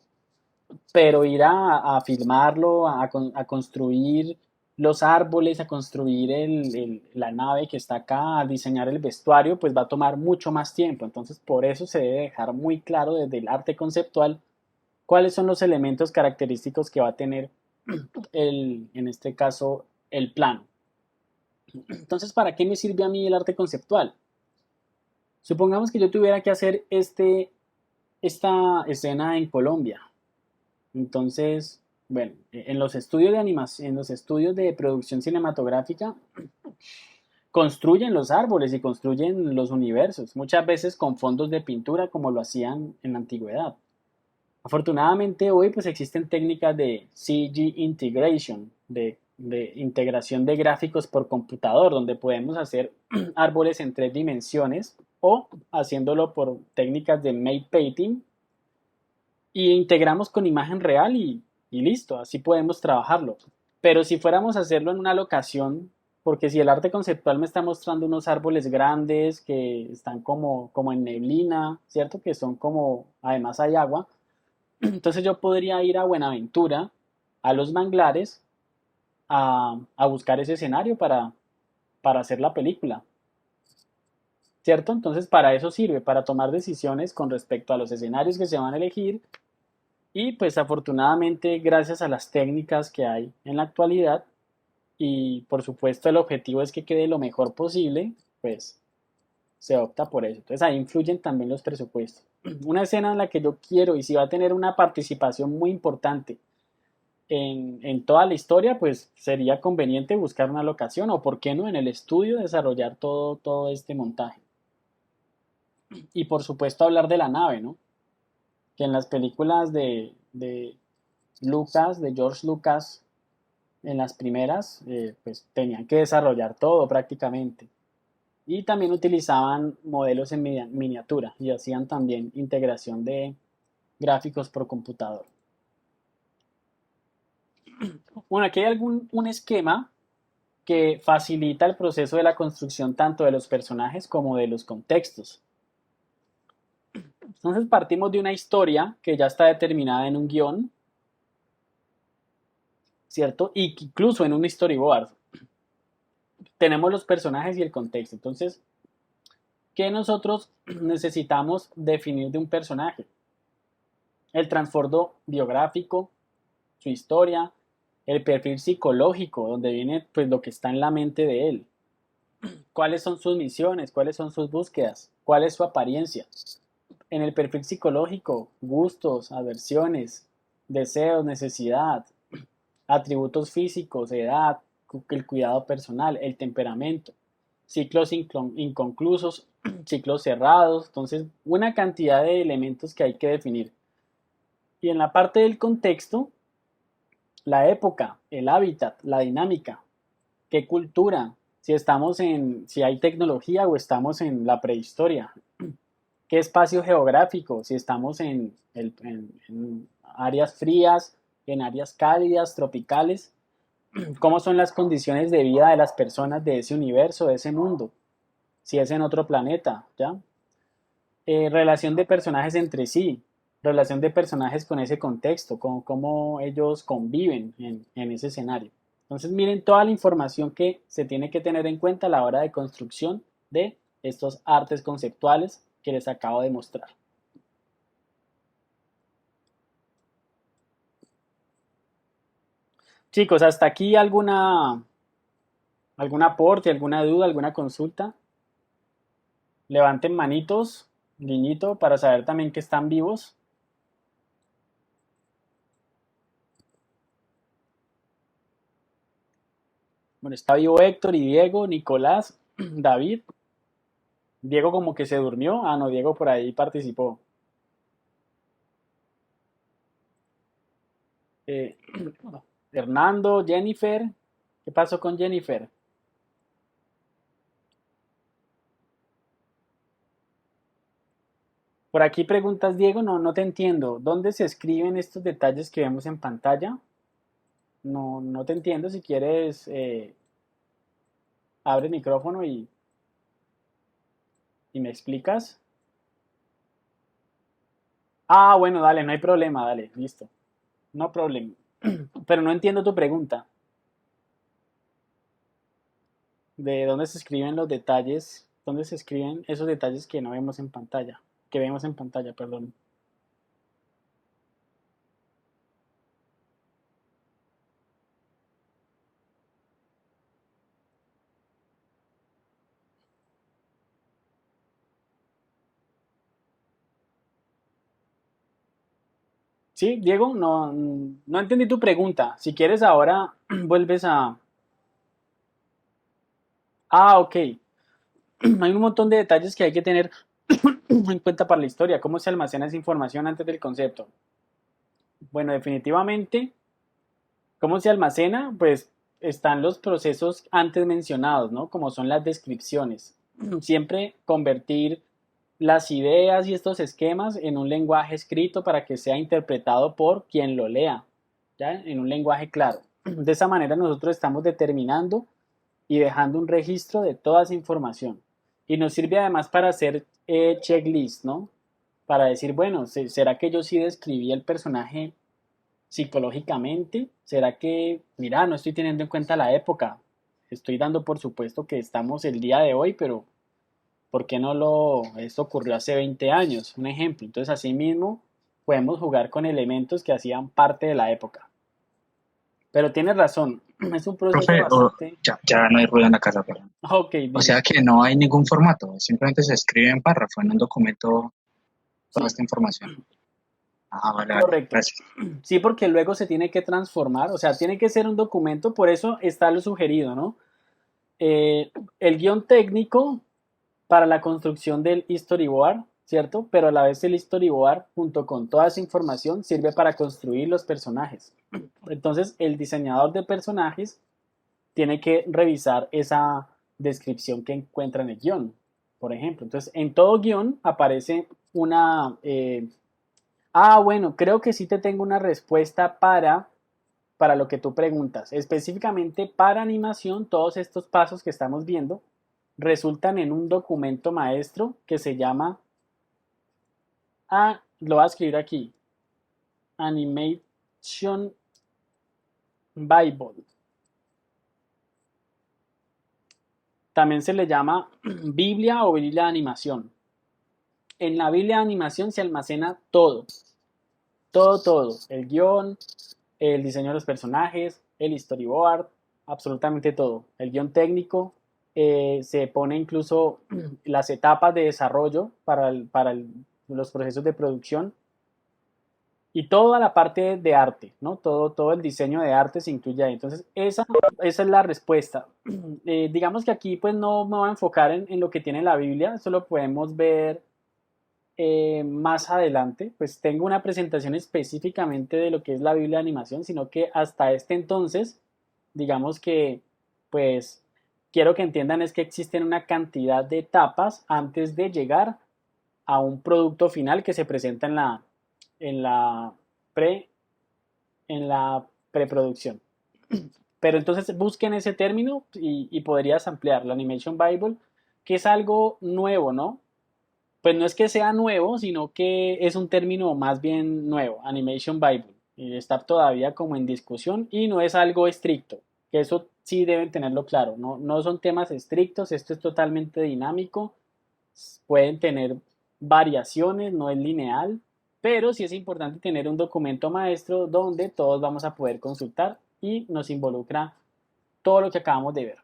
Pero ir a filmarlo, a construir los árboles, a construir la nave que está acá, a diseñar el vestuario, pues va a tomar mucho más tiempo. Entonces, por eso se debe dejar muy claro desde el arte conceptual cuáles son los elementos característicos que va a tener en este caso, el plano. Entonces, ¿para qué me sirve a mí el arte conceptual? Supongamos que yo tuviera que hacer esta escena en Colombia. Entonces, bueno, en los estudios de animación, en los estudios de producción cinematográfica, construyen los árboles y construyen los universos, muchas veces con fondos de pintura como lo hacían en la antigüedad. Afortunadamente hoy pues existen técnicas de CG integration, de integración de gráficos por computador, donde podemos hacer árboles en tres dimensiones o haciéndolo por técnicas de matte painting y integramos con imagen real y listo, así podemos trabajarlo. Pero si fuéramos a hacerlo en una locación, porque si el arte conceptual me está mostrando unos árboles grandes que están como en neblina, ¿cierto? Que son como, además hay agua, entonces yo podría ir a Buenaventura, a los manglares, a buscar ese escenario para hacer la película, ¿cierto? Entonces para eso sirve, para tomar decisiones con respecto a los escenarios que se van a elegir. Y pues afortunadamente gracias a las técnicas que hay en la actualidad y por supuesto el objetivo es que quede lo mejor posible, pues se opta por eso. Entonces ahí influyen también los presupuestos. Una escena en la que yo quiero y si va a tener una participación muy importante en toda la historia, pues sería conveniente buscar una locación o por qué no en el estudio desarrollar todo este montaje. Y por supuesto hablar de la nave, ¿no? Que en las películas de Lucas, de George Lucas, en las primeras, pues tenían que desarrollar todo prácticamente. Y también utilizaban modelos en miniatura y hacían también integración de gráficos por computador. Bueno, aquí hay un esquema que facilita el proceso de la construcción tanto de los personajes como de los contextos. Entonces partimos de una historia que ya está determinada en un guión, ¿cierto? Y incluso en un storyboard. Tenemos los personajes y el contexto. Entonces, ¿qué nosotros necesitamos definir de un personaje? El trasfondo biográfico, su historia, el perfil psicológico, donde viene pues lo que está en la mente de él. ¿Cuáles son sus misiones? ¿Cuáles son sus búsquedas? ¿Cuál es su apariencia? En el perfil psicológico, gustos, aversiones, deseos, necesidad, atributos físicos, edad, el cuidado personal, el temperamento, ciclos inconclusos, ciclos cerrados, entonces una cantidad de elementos que hay que definir. Y en la parte del contexto, la época, el hábitat, la dinámica, qué cultura, si hay tecnología o estamos en la prehistoria, qué espacio geográfico, si estamos en áreas frías, en áreas cálidas, tropicales, cómo son las condiciones de vida de las personas de ese universo, de ese mundo, si es en otro planeta, ¿ya? Relación de personajes entre sí, relación de personajes con ese contexto, con cómo ellos conviven en ese escenario. Entonces miren toda la información que se tiene que tener en cuenta a la hora de construcción de estos artes conceptuales que les acabo de mostrar. Chicos, hasta aquí algún aporte, alguna duda, alguna consulta. Levanten manitos, guiñito, para saber también que están vivos. Bueno, está vivo Héctor y Diego, Nicolás, David. Diego como que se durmió. Ah, no, Diego por ahí participó. Eh, Hernando, Jennifer. ¿Qué pasó con Jennifer? Por aquí preguntas, Diego, no te entiendo. ¿Dónde se escriben estos detalles que vemos en pantalla? No te entiendo. Si quieres, abre el micrófono y me explicas. Ah, bueno, dale, no hay problema, dale, listo. No problema. Pero no entiendo tu pregunta. ¿De dónde se escriben los detalles? ¿Dónde se escriben esos detalles que no vemos en pantalla? Que vemos en pantalla, perdón. Sí, Diego, no entendí tu pregunta. Si quieres ahora vuelves a... Ah, ok. Hay un montón de detalles que hay que tener en cuenta para la historia. ¿Cómo se almacena esa información antes del concepto? Bueno, definitivamente, ¿cómo se almacena? Pues están los procesos antes mencionados, ¿no? Como son las descripciones. Siempre convertir las ideas y estos esquemas en un lenguaje escrito para que sea interpretado por quien lo lea, ¿ya? En un lenguaje claro. De esa manera nosotros estamos determinando y dejando un registro de toda esa información. Y nos sirve además para hacer checklist, ¿no? Para decir, bueno, ¿será que yo sí describí el personaje psicológicamente? ¿Será que, mira, no estoy teniendo en cuenta la época? Estoy dando por supuesto que estamos el día de hoy, pero ¿por qué no esto ocurrió hace 20 años? Un ejemplo. Entonces, así mismo podemos jugar con elementos que hacían parte de la época. Pero tienes razón, es un proceso
Profe,
bastante...
ya no hay ruido en la casa, perdón.
Ok,
O
dime.
sea que no hay ningún formato, simplemente se escribe en párrafo, en un documento, toda
Sí,
esta información. Ah, vale, vale,
correcto.
gracias.
Sí, porque luego se tiene que transformar, o sea, tiene que ser un documento, por eso está lo sugerido, ¿no? El guión técnico para la construcción del storyboard, ¿cierto? Pero a la vez el storyboard, junto con toda esa información, sirve para construir los personajes. Entonces, el diseñador de personajes tiene que revisar esa descripción que encuentra en el guión, por ejemplo. Entonces, en todo guión aparece una... bueno, creo que sí te tengo una respuesta para lo que tú preguntas. Específicamente para animación, todos estos pasos que estamos viendo resultan en un documento maestro que se llama, lo voy a escribir aquí, Animation Bible. También se le llama Biblia o Biblia de animación. En la Biblia de animación se almacena todo, todo. El guión, el diseño de los personajes, el storyboard, absolutamente todo. El guión técnico, se pone incluso las etapas de desarrollo los procesos de producción y toda la parte de arte, ¿no? Todo el diseño de arte se incluye ahí. Entonces, esa es la respuesta. Digamos que aquí pues no me voy a enfocar en lo que tiene la Biblia, eso lo podemos ver más adelante. Pues tengo una presentación específicamente de lo que es la Biblia de animación, sino que hasta este entonces, digamos que pues quiero que entiendan es que existen una cantidad de etapas antes de llegar a un producto final que se presenta en la pre, en la preproducción. Pero entonces busquen ese término y podrías ampliar la Animation Bible, que es algo nuevo, ¿no? Pues no es que sea nuevo, sino que es un término más bien nuevo, Animation Bible. Y está todavía como en discusión y no es algo estricto, que eso sí deben tenerlo claro, no, no son temas estrictos, esto es totalmente dinámico, pueden tener variaciones, no es lineal, pero sí es importante tener un documento maestro donde todos vamos a poder consultar y nos involucra todo lo que acabamos de ver.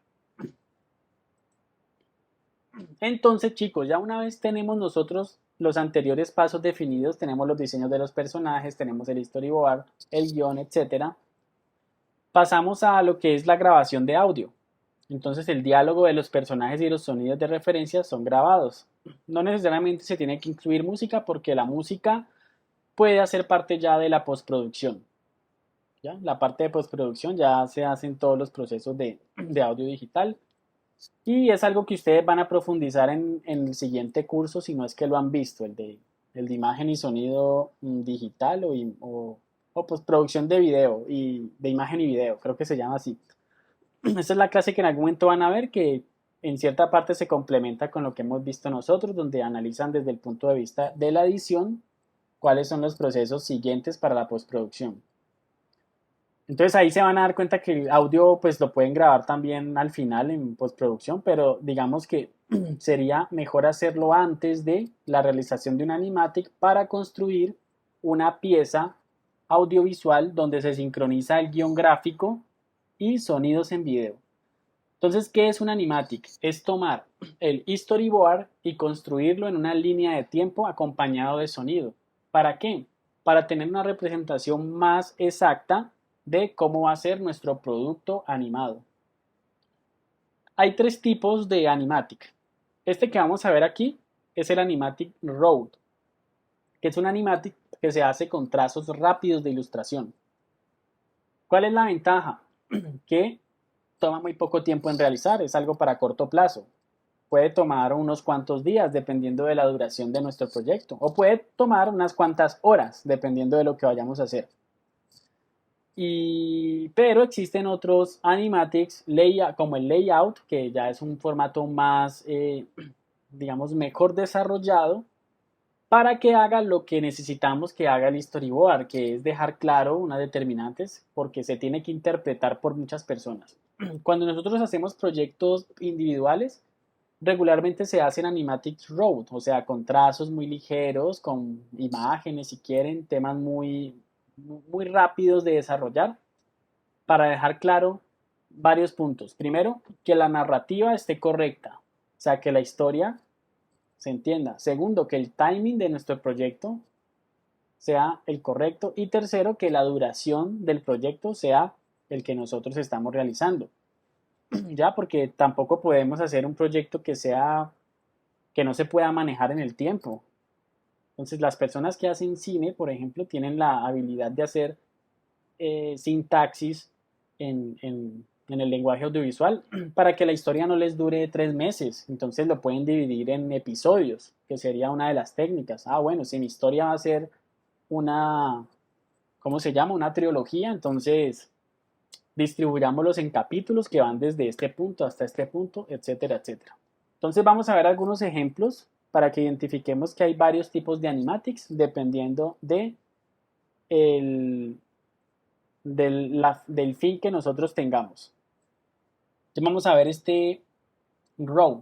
Entonces, chicos, ya una vez tenemos nosotros los anteriores pasos definidos, tenemos los diseños de los personajes, tenemos el storyboard, el guión, etcétera. Pasamos a lo que es la grabación de audio. Entonces, el diálogo de los personajes y los sonidos de referencia son grabados. No necesariamente se tiene que incluir música porque la música puede hacer parte ya de la postproducción. ¿Ya? La parte de postproducción ya se hacen todos los procesos de audio digital. Y es algo que ustedes van a profundizar en el siguiente curso, si no es que lo han visto, el de imagen y sonido digital o pues producción de video y de imagen y video, creo que se llama así. Esta es la clase que en algún momento van a ver que en cierta parte se complementa con lo que hemos visto nosotros, donde analizan desde el punto de vista de la edición cuáles son los procesos siguientes para la postproducción. Entonces ahí se van a dar cuenta que el audio pues lo pueden grabar también al final en postproducción, pero digamos que sería mejor hacerlo antes de la realización de un animatic para construir una pieza audiovisual donde se sincroniza el guión gráfico y sonidos en video. Entonces, ¿qué es un animatic? Es tomar el storyboard y construirlo en una línea de tiempo acompañado de sonido. ¿Para qué? Para tener una representación más exacta de cómo va a ser nuestro producto animado. Hay tres tipos de animatic. Este que vamos a ver aquí es el animatic road, que es un animatic que se hace con trazos rápidos de ilustración. ¿Cuál es la ventaja? Que toma muy poco tiempo en realizar, es algo para corto plazo. Puede tomar unos cuantos días dependiendo de la duración de nuestro proyecto, o puede tomar unas cuantas horas dependiendo de lo que vayamos a hacer. Pero existen otros animatics como el layout, que ya es un formato más, digamos, mejor desarrollado para que haga lo que necesitamos que haga el storyboard, que es dejar claro unas determinantes, porque se tiene que interpretar por muchas personas. Cuando nosotros hacemos proyectos individuales, regularmente se hacen animatics road, o sea, con trazos muy ligeros, con imágenes si quieren, temas muy rápidos de desarrollar para dejar claro varios puntos. Primero, que la narrativa esté correcta, o sea, que la historia se entienda. Segundo, que el timing de nuestro proyecto sea el correcto. Y tercero, que la duración del proyecto sea el que nosotros estamos realizando. Ya, porque tampoco podemos hacer un proyecto que no se pueda manejar en el tiempo. Entonces, las personas que hacen cine, por ejemplo, tienen la habilidad de hacer sintaxis en el lenguaje audiovisual para que la historia no les dure 3 meses. Entonces lo pueden dividir en episodios, que sería una de las técnicas. Ah, bueno, si mi historia va a ser una, ¿cómo se llama? Una trilogía, entonces distribuyámoslos en capítulos que van desde este punto hasta este punto, etcétera, etcétera. Entonces vamos a ver algunos ejemplos para que identifiquemos que hay varios tipos de animatics dependiendo de del fin que nosotros tengamos. Entonces vamos a ver este road.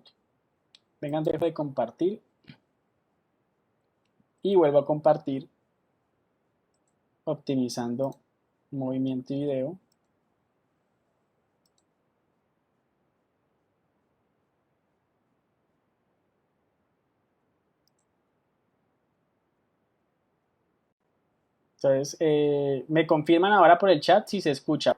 Vengan, dejo de compartir y vuelvo a compartir optimizando movimiento y video. Entonces, me confirman ahora por el chat si se escucha.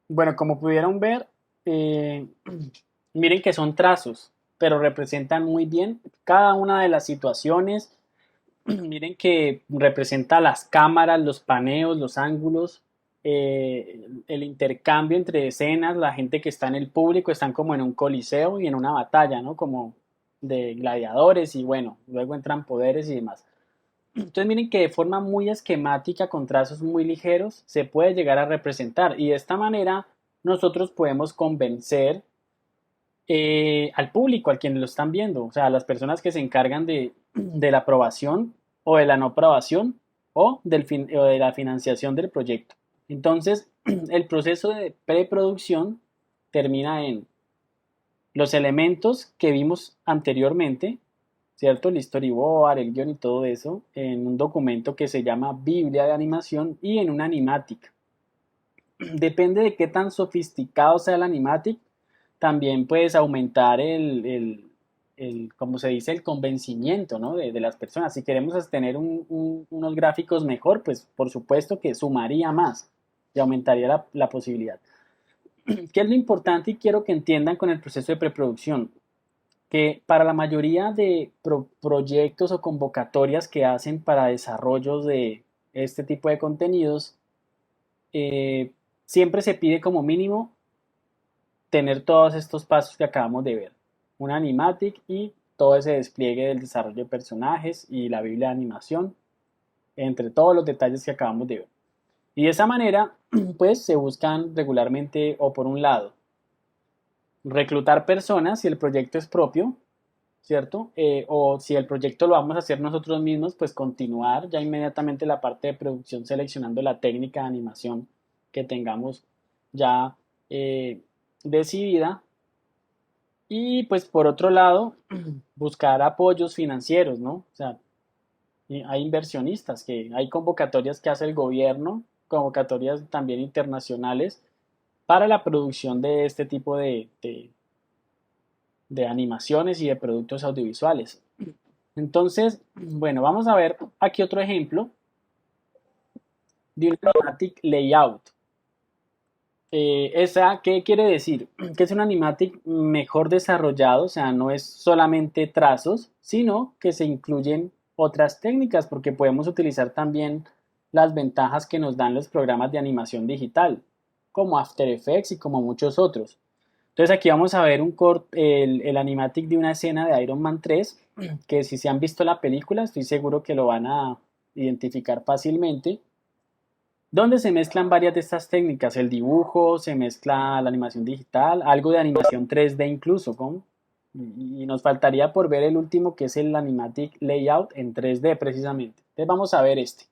Bueno, como pudieron ver, miren que son trazos, pero representan muy bien cada una de las situaciones. Miren que representa las cámaras, los paneos, los ángulos, el intercambio entre escenas, la gente que está en el público, están como en un coliseo y en una batalla, ¿no? Como de gladiadores y bueno, luego entran poderes y demás. Entonces miren que de forma muy esquemática, con trazos muy ligeros, se puede llegar a representar y de esta manera nosotros podemos convencer al público, al quien lo están viendo, o sea, a las personas que se encargan de la aprobación o de la no aprobación o de la financiación del proyecto. Entonces, el proceso de preproducción termina en los elementos que vimos anteriormente, ¿cierto? El storyboard, el guión y todo eso, en un documento que se llama Biblia de animación y en un animatic. Depende de qué tan sofisticado sea el animatic, también puedes aumentar como se dice, el convencimiento, ¿no? de las personas. Si queremos tener unos gráficos mejor, pues por supuesto que sumaría más y aumentaría la posibilidad. ¿Qué es lo importante y quiero que entiendan con el proceso de preproducción? Que para la mayoría de proyectos o convocatorias que hacen para desarrollos de este tipo de contenidos, siempre se pide como mínimo tener todos estos pasos que acabamos de ver. Un animatic y todo ese despliegue del desarrollo de personajes y la biblia de animación, entre todos los detalles que acabamos de ver. Y de esa manera, pues se buscan regularmente, o por un lado, reclutar personas si el proyecto es propio, ¿cierto? O si el proyecto lo vamos a hacer nosotros mismos, pues continuar ya inmediatamente la parte de producción seleccionando la técnica de animación que tengamos ya decidida. Y pues por otro lado, buscar apoyos financieros, ¿no? O sea, hay inversionistas, que hay convocatorias que hace el gobierno, convocatorias también internacionales para la producción de este tipo de animaciones y de productos audiovisuales. Entonces, bueno, vamos a ver aquí otro ejemplo de un animatic layout. ¿Qué quiere decir? Que es un animatic mejor desarrollado, o sea, no es solamente trazos, sino que se incluyen otras técnicas, porque podemos utilizar también las ventajas que nos dan los programas de animación digital, como After Effects y como muchos otros. Entonces aquí vamos a ver el animatic de una escena de Iron Man 3, que si se han visto la película, estoy seguro que lo van a identificar fácilmente, donde se mezclan varias de estas técnicas, el dibujo, se mezcla la animación digital, algo de animación 3D incluso, y nos faltaría por ver el último, que es el animatic layout en 3D precisamente. Entonces vamos a ver este.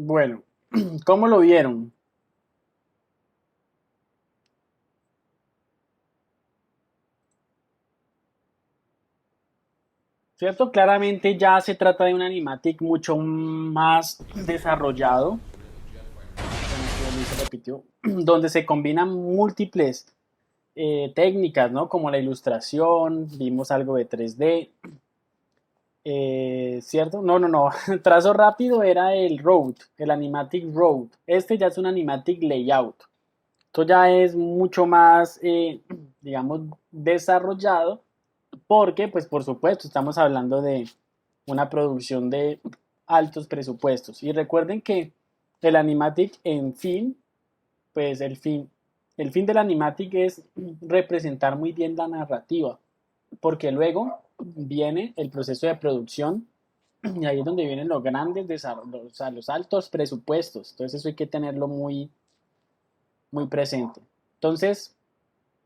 Bueno, ¿cómo lo vieron? ¿Cierto? Claramente ya se trata de un animatic mucho más desarrollado. Bueno, aquí volví, se repitió. Donde se combinan múltiples técnicas, ¿no? Como la ilustración, vimos algo de 3D, ¿cierto? No, no, no. Trazo rápido era el Road, el Animatic Road. Este ya es un Animatic Layout. Esto ya es mucho más, digamos, desarrollado porque, pues, por supuesto, estamos hablando de una producción de altos presupuestos. Y recuerden que el Animatic en fin, pues el fin del Animatic es representar muy bien la narrativa, porque luego viene el proceso de producción y ahí es donde vienen los grandes desarrollos, o sea, los altos presupuestos. Entonces eso hay que tenerlo muy, muy presente. Entonces,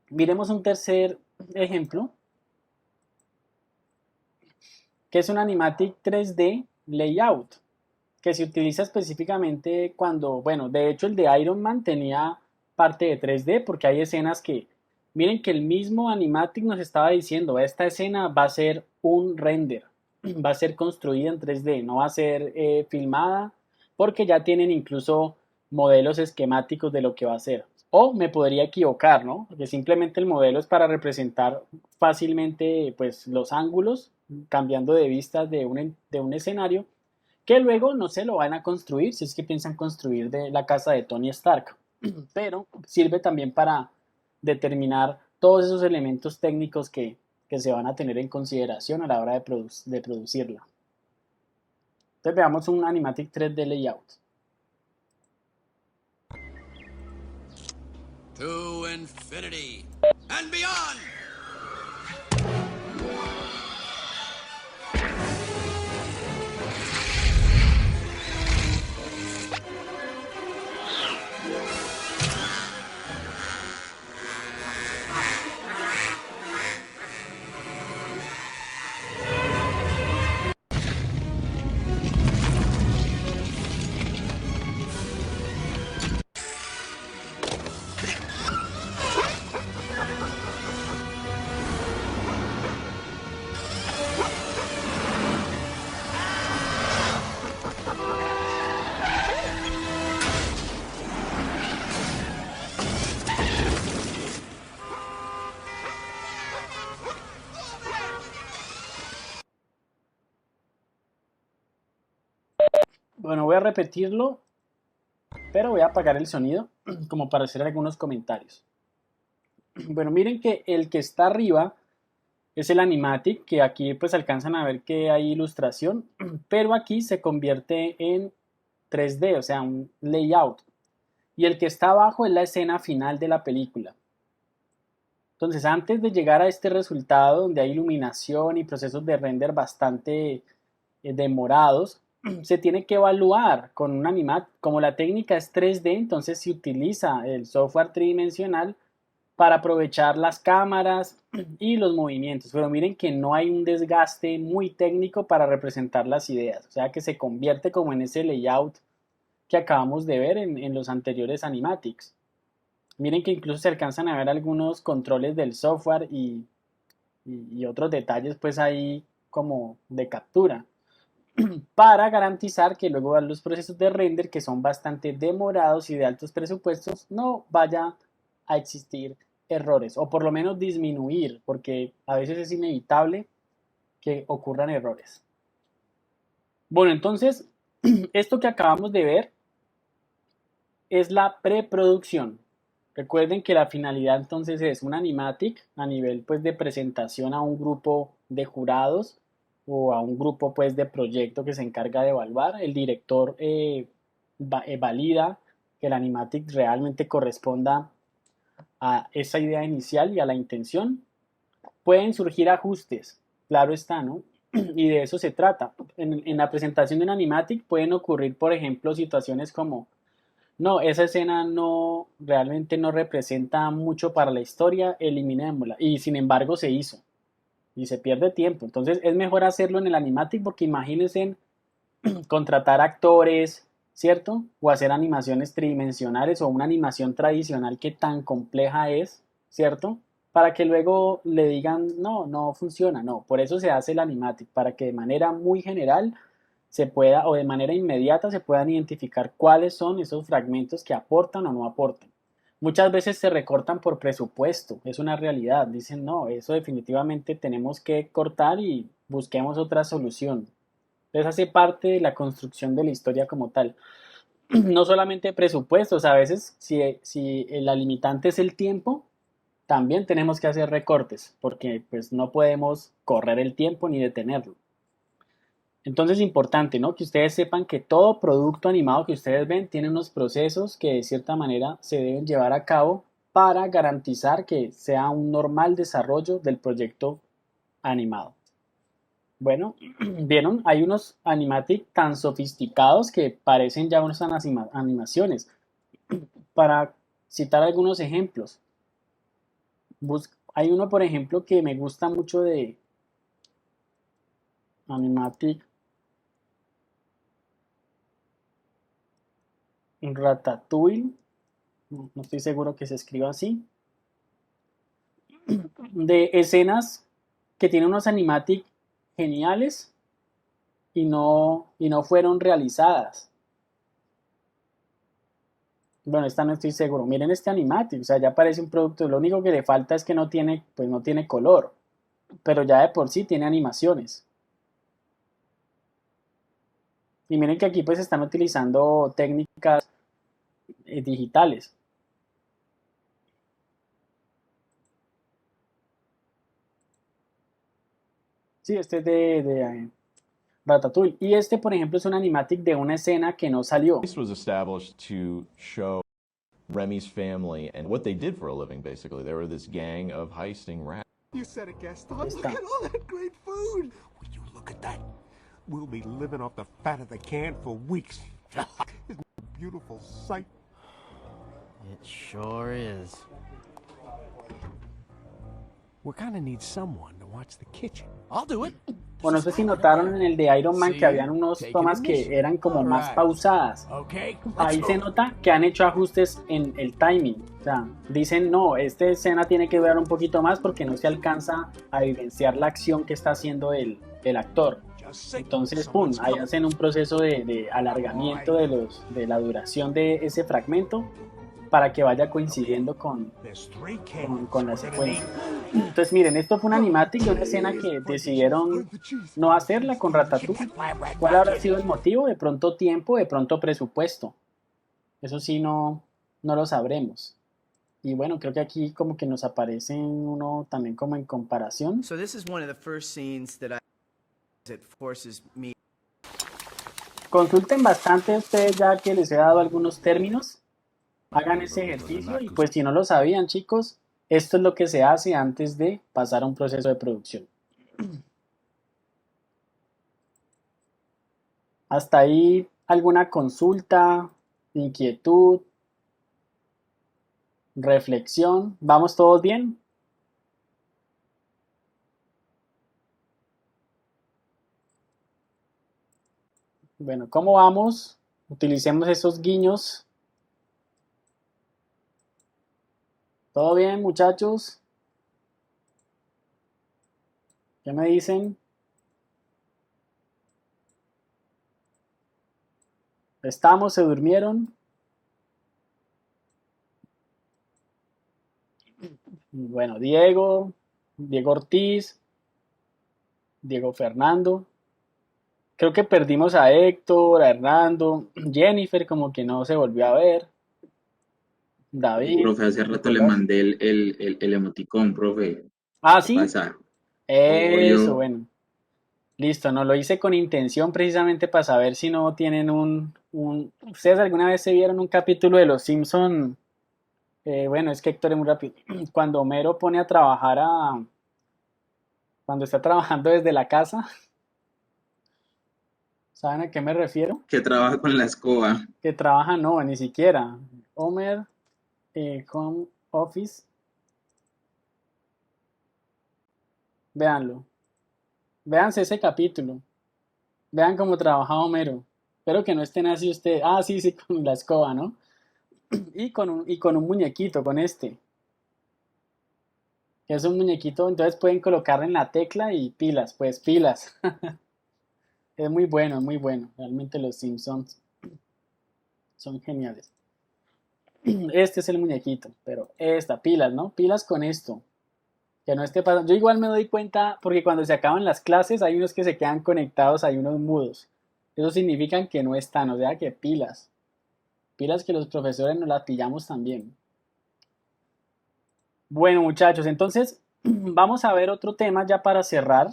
miremos un tercer ejemplo, que es un Animatic 3D Layout, que se utiliza específicamente cuando, bueno, de hecho el de Iron Man tenía parte de 3D porque hay escenas que, miren que el mismo Animatic nos estaba diciendo, esta escena va a ser un render, va a ser construida en 3D, no va a ser filmada porque ya tienen incluso modelos esquemáticos de lo que va a ser. O me podría equivocar, ¿no? Porque simplemente el modelo es para representar fácilmente pues, los ángulos, cambiando de vistas de un escenario, que luego no se lo van a construir si es que piensan construir de la casa de Tony Stark, pero sirve también para determinar todos esos elementos técnicos que se van a tener en consideración a la hora de producirla. Entonces veamos un Animatic 3D Layout.
To infinity and beyond!
Bueno, voy a repetirlo, pero voy a apagar el sonido como para hacer algunos comentarios. Bueno, miren que el que está arriba es el animatic, que aquí pues alcanzan a ver que hay ilustración, pero aquí se convierte en 3D, o sea, un layout. Y el que está abajo es la escena final de la película. Entonces, antes de llegar a este resultado, donde hay iluminación y procesos de render bastante demorados, se tiene que evaluar con un animat. Como la técnica es 3D, entonces se utiliza el software tridimensional para aprovechar las cámaras y los movimientos. Pero miren que no hay un desgaste muy técnico para representar las ideas. O sea que se convierte como en ese layout que acabamos de ver en los anteriores animatics. Miren que incluso se alcanzan a ver algunos controles del software y otros detalles pues ahí como de captura para garantizar que luego los procesos de render que son bastante demorados y de altos presupuestos no vaya a existir errores o por lo menos disminuir porque a veces es inevitable que ocurran errores. Bueno, entonces esto que acabamos de ver es la preproducción. Recuerden que la finalidad entonces es un animatic a nivel pues de presentación a un grupo de jurados o a un grupo pues de proyecto que se encarga de evaluar. El director valida que el animatic realmente corresponda a esa idea inicial y a la intención. Pueden surgir ajustes, claro está, ¿no? Y de eso se trata. En la presentación de un animatic pueden ocurrir, por ejemplo, situaciones como no, esa escena no realmente no representa mucho para la historia, eliminémosla. Y sin embargo se hizo y se pierde tiempo. Entonces es mejor hacerlo en el animatic porque imagínense contratar actores, ¿cierto? O hacer animaciones tridimensionales o una animación tradicional que tan compleja es, ¿cierto? Para que luego le digan, no, no funciona, no. Por eso se hace el animatic, para que de manera muy general se pueda, o de manera inmediata se puedan identificar cuáles son esos fragmentos que aportan o no aportan. Muchas veces se recortan por presupuesto, es una realidad. Dicen, no, eso definitivamente tenemos que cortar y busquemos otra solución. Entonces hace parte de la construcción de la historia como tal. No solamente presupuestos, a veces si la limitante es el tiempo, también tenemos que hacer recortes, porque pues no podemos correr el tiempo ni detenerlo. Entonces es importante, ¿no? Que ustedes sepan que todo producto animado que ustedes ven tiene unos procesos que de cierta manera se deben llevar a cabo para garantizar que sea un normal desarrollo del proyecto animado. Bueno, vieron, hay unos animatic tan sofisticados que parecen ya unas animaciones. Para citar algunos ejemplos, hay uno, por ejemplo, que me gusta mucho de animatic Ratatouille, no estoy seguro que se escriba así, de escenas que tienen unos animatic geniales y no fueron realizadas. Bueno, esta no estoy seguro. Miren este animatic, o sea, ya parece un producto. Lo único que le falta es que no tiene, pues no tiene color, pero ya de por sí tiene animaciones. Y miren que aquí pues están utilizando técnicas digitales. Sí, este es de Ratatouille. Y este, por ejemplo, es un animatic de una escena que no salió.
This was established to show Remy's family and what they did for a living, basically. They were this gang of heisting rats.
You said it, Gaston.
Ahí
Look
está.
at all that great food. Will you look at that? We'll be living off the fat of the can for weeks. Isn't it a beautiful sight?
It sure is.
We kind of need someone to watch the kitchen.
I'll do it.
O no sé si notaron en el de Iron Man que habían unos tomas que eran como más pausadas.
Okay,
Ahí se nota que han hecho ajustes en el timing. O sea, dicen, no, esta escena tiene que durar un poquito más porque no se alcanza a evidenciar la acción que está haciendo el actor. Entonces, pum, ahí hacen un proceso de alargamiento de la duración de ese fragmento para que vaya coincidiendo con la secuencia. Entonces, miren, esto fue un animatic de una escena que decidieron no hacerla con Ratatouille. ¿Cuál habrá sido el motivo? De pronto tiempo, de pronto presupuesto. Eso sí no lo sabremos. Y bueno, creo que aquí como que nos aparece uno también como en comparación.
So this is one of the first scenes that forces me.
Consulten bastante ustedes ya que les he dado algunos términos. Hagan ese ejercicio y pues si no lo sabían, chicos, esto es lo que se hace antes de pasar a un proceso de producción. Hasta ahí, ¿alguna consulta, inquietud, reflexión? ¿Vamos todos bien? Bueno, ¿cómo vamos? Utilicemos esos guiños. ¿Todo bien, muchachos? ¿Qué me dicen? ¿Estamos? ¿Se durmieron? Bueno, Diego Ortiz, Diego Fernando. Creo que perdimos a Héctor, a Hernando, Jennifer como que no se volvió a ver. David.
Profe, hace rato le mandé el emoticón, profe.
Ah,
¿Qué
sí.
pasa?
Eso,
Obvio.
bueno. Listo, no lo hice con intención precisamente para saber si no tienen ¿Ustedes alguna vez se vieron un capítulo de Los Simpson? Bueno, es que Héctor es muy rápido. Cuando Homero pone a trabajar Cuando está trabajando desde la casa. ¿Saben a qué me refiero?
Que trabaja con la escoba.
Que trabaja, no, ni siquiera. Homer, Home Office. Véanlo. Véanse ese capítulo. Vean cómo trabaja Homero. Espero que no estén así ustedes. Ah, sí, sí, con la escoba, ¿no? Y con un muñequito, con este. Que es un muñequito, entonces pueden colocarle en la tecla y pilas, pues pilas. Es muy bueno, es muy bueno. Realmente los Simpsons son geniales. Este es el muñequito, pero esta, pilas, ¿no? Pilas con esto. Que no esté pasando. Yo igual me doy cuenta porque cuando se acaban las clases hay unos que se quedan conectados, hay unos mudos. Eso significa que no están, o sea que pilas. Pilas que los profesores nos las pillamos también. Bueno, muchachos, entonces vamos a ver otro tema ya para cerrar.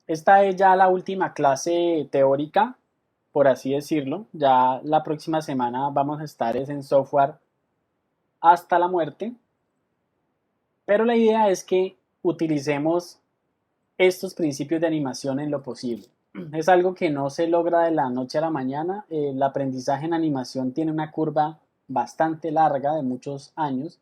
Esta es ya la última clase teórica, por así decirlo. Ya la próxima semana vamos a estar es en software hasta la muerte. Pero la idea es que utilicemos estos principios de animación en lo posible. Es algo que no se logra de la noche a la mañana. El aprendizaje en animación tiene una curva bastante larga de muchos años.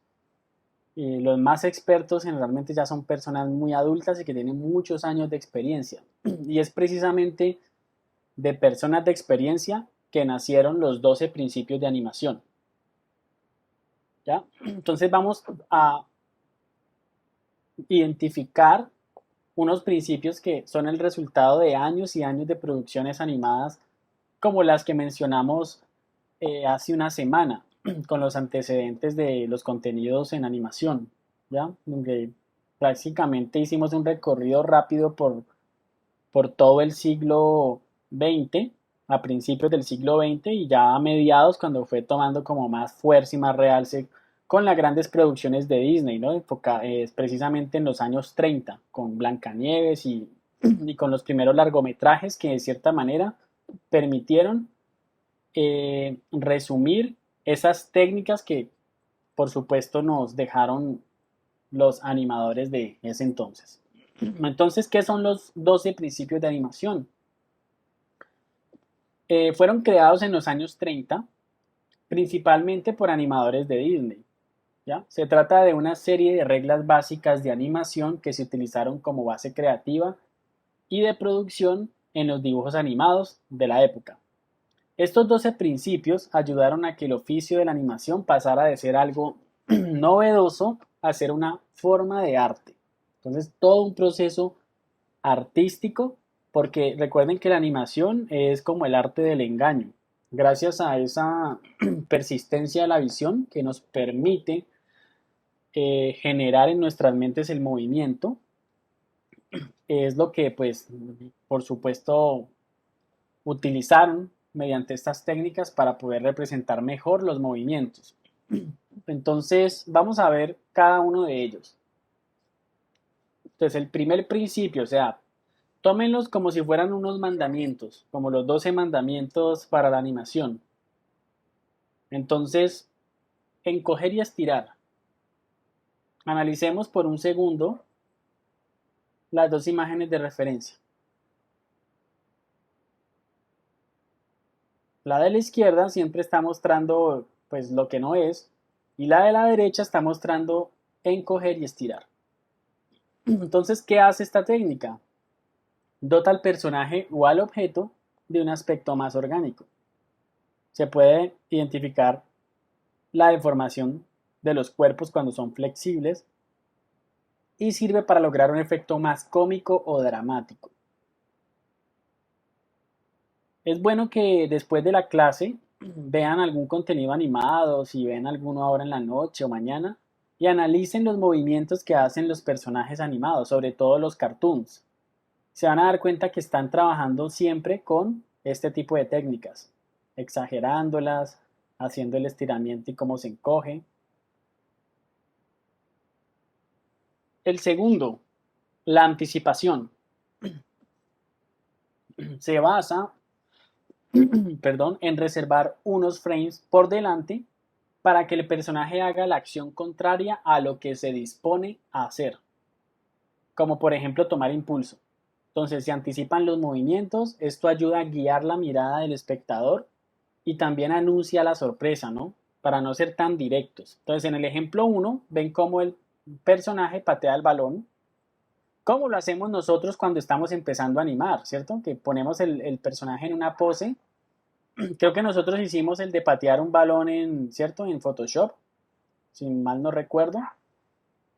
Los más expertos generalmente ya son personas muy adultas y que tienen muchos años de experiencia. Y es precisamente de personas de experiencia que nacieron los 12 principios de animación. ¿Ya? Entonces vamos a identificar unos principios que son el resultado de años y años de producciones animadas como las que mencionamos hace una semana con los antecedentes de los contenidos en animación, ¿ya? Donde prácticamente hicimos un recorrido rápido por todo el siglo XX, a principios del siglo XX y ya a mediados cuando fue tomando como más fuerza y más realce con las grandes producciones de Disney, ¿no? Precisamente en los años 30, con Blancanieves y con los primeros largometrajes que de cierta manera permitieron resumir esas técnicas que por supuesto nos dejaron los animadores de ese entonces. Entonces, ¿qué son los 12 principios de animación? Fueron creados en los años 30, principalmente por animadores de Disney. ¿Ya? Se trata de una serie de reglas básicas de animación que se utilizaron como base creativa y de producción en los dibujos animados de la época. Estos 12 principios ayudaron a que el oficio de la animación pasara de ser algo novedoso a ser una forma de arte. Entonces, todo un proceso artístico, porque recuerden que la animación es como el arte del engaño. Gracias a esa persistencia de la visión que nos permite generar en nuestras mentes el movimiento, es lo que, pues, por supuesto, utilizaron mediante estas técnicas para poder representar mejor los movimientos. Entonces, vamos a ver cada uno de ellos. Entonces, el primer principio, o sea, tómenlos como si fueran unos mandamientos, como los 12 mandamientos para la animación. Entonces, encoger y estirar. Analicemos por un segundo las dos imágenes de referencia. La de la izquierda siempre está mostrando pues lo que no es y la de la derecha está mostrando encoger y estirar. Entonces, ¿qué hace esta técnica? Dota al personaje o al objeto de un aspecto más orgánico. Se puede identificar la deformación de los cuerpos cuando son flexibles y sirve para lograr un efecto más cómico o dramático. Es bueno que después de la clase vean algún contenido animado, si ven alguno ahora en la noche o mañana, y analicen los movimientos que hacen los personajes animados, sobre todo los cartoons. Se van a dar cuenta que están trabajando siempre con este tipo de técnicas, exagerándolas, haciendo el estiramiento y cómo se encoge. El segundo, la anticipación. Se basa en reservar unos frames por delante para que el personaje haga la acción contraria a lo que se dispone a hacer, como por ejemplo tomar impulso. Entonces se anticipan los movimientos, esto ayuda a guiar la mirada del espectador y también anuncia la sorpresa, ¿no? Para no ser tan directos. Entonces en el ejemplo 1 ven cómo el personaje patea el balón ¿Cómo lo hacemos nosotros cuando estamos empezando a animar, cierto? Que ponemos el personaje en una pose. Creo que nosotros hicimos el de patear un balón ¿cierto? En Photoshop, si mal no recuerdo.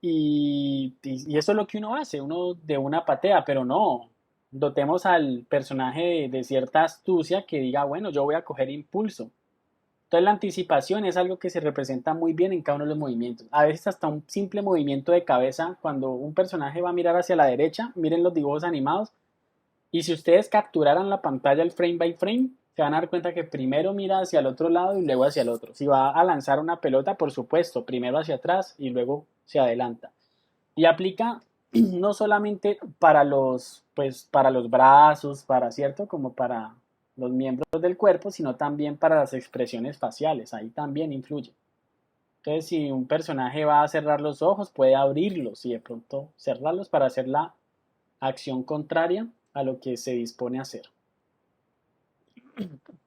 Y eso es lo que uno hace, uno de una patea, pero no. Dotemos al personaje de cierta astucia que diga, bueno, yo voy a coger impulso. Entonces la anticipación es algo que se representa muy bien en cada uno de los movimientos. A veces hasta un simple movimiento de cabeza, cuando un personaje va a mirar hacia la derecha, miren los dibujos animados, y si ustedes capturaran la pantalla el frame by frame, se van a dar cuenta que primero mira hacia el otro lado y luego hacia el otro. Si va a lanzar una pelota, por supuesto, primero hacia atrás y luego se adelanta. Y aplica no solamente pues, para los brazos, ¿cierto? Como para los miembros del cuerpo, sino también para las expresiones faciales. Ahí también influye. Entonces, si un personaje va a cerrar los ojos, puede abrirlos y de pronto cerrarlos para hacer la acción contraria a lo que se dispone a hacer.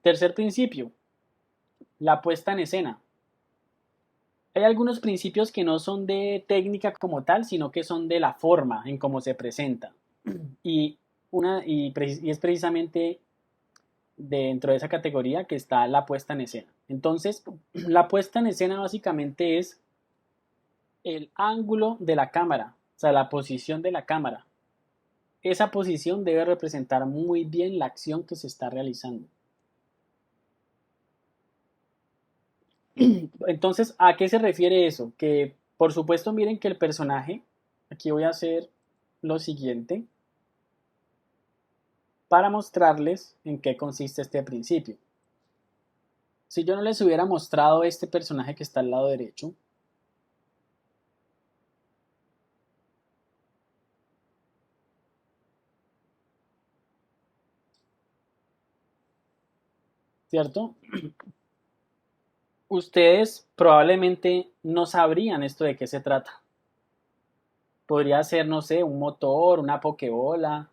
Tercer principio, la puesta en escena. Hay algunos principios que no son de técnica como tal, sino que son de la forma en cómo se presenta. Y es precisamente dentro de esa categoría que está la puesta en escena. Entonces, la puesta en escena básicamente es el ángulo de la cámara, o sea, la posición de la cámara. Esa posición debe representar muy bien la acción que se está realizando. Entonces, ¿a qué se refiere eso? Que, por supuesto, miren que el personaje, aquí voy a hacer lo siguiente, para mostrarles en qué consiste este principio. Si yo no les hubiera mostrado este personaje que está al lado derecho, ¿cierto? Ustedes probablemente no sabrían esto de qué se trata. Podría ser, no sé, un motor, una pokebola,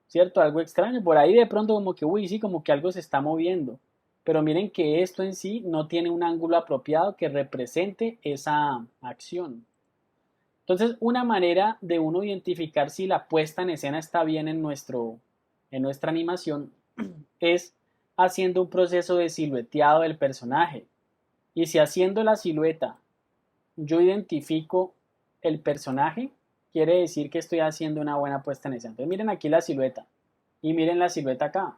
¿cierto? Algo extraño. Por ahí de pronto como que, uy, sí, como que algo se está moviendo. Pero miren que esto en sí no tiene un ángulo apropiado que represente esa acción. Entonces, una manera de uno identificar si la puesta en escena está bien en nuestra animación es haciendo un proceso de silueteado del personaje. Y si haciendo la silueta yo identifico el personaje, quiere decir que estoy haciendo una buena puesta en escena. Entonces miren aquí la silueta y miren la silueta acá,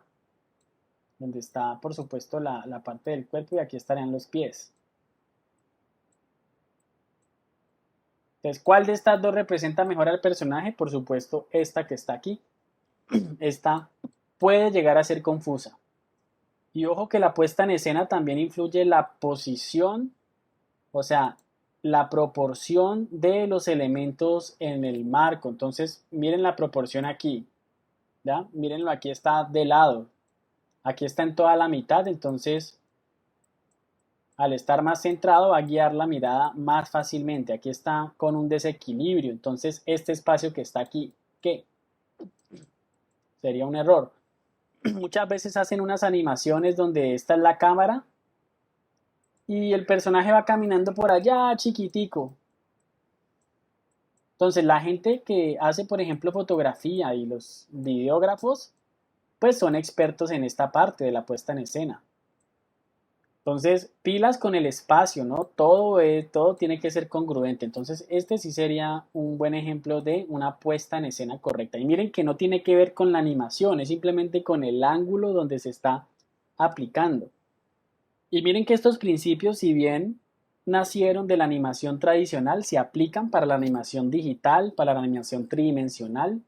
donde está por supuesto la parte del cuerpo y aquí estarían los pies. Entonces, ¿cuál de estas dos representa mejor al personaje? Por supuesto, esta que está aquí. Esta puede llegar a ser confusa. Y ojo que la puesta en escena también influye la posición, o sea, la proporción de los elementos en el marco. Entonces, miren la proporción aquí, ¿ya? Mírenlo, aquí está de lado, aquí está en toda la mitad, entonces, al estar más centrado va a guiar la mirada más fácilmente. Aquí está con un desequilibrio, entonces este espacio que está aquí, ¿qué? Sería un error. Muchas veces hacen unas animaciones donde esta es la cámara y el personaje va caminando por allá chiquitico. Entonces la gente que hace, por ejemplo, fotografía y los videógrafos, pues son expertos en esta parte de la puesta en escena. Entonces, pilas con el espacio, ¿no? Todo tiene que ser congruente. Entonces, este sí sería un buen ejemplo de una puesta en escena correcta. Y miren que no tiene que ver con la animación, es simplemente con el ángulo donde se está aplicando. Y miren que estos principios, si bien nacieron de la animación tradicional, se aplican para la animación digital, para la animación tridimensional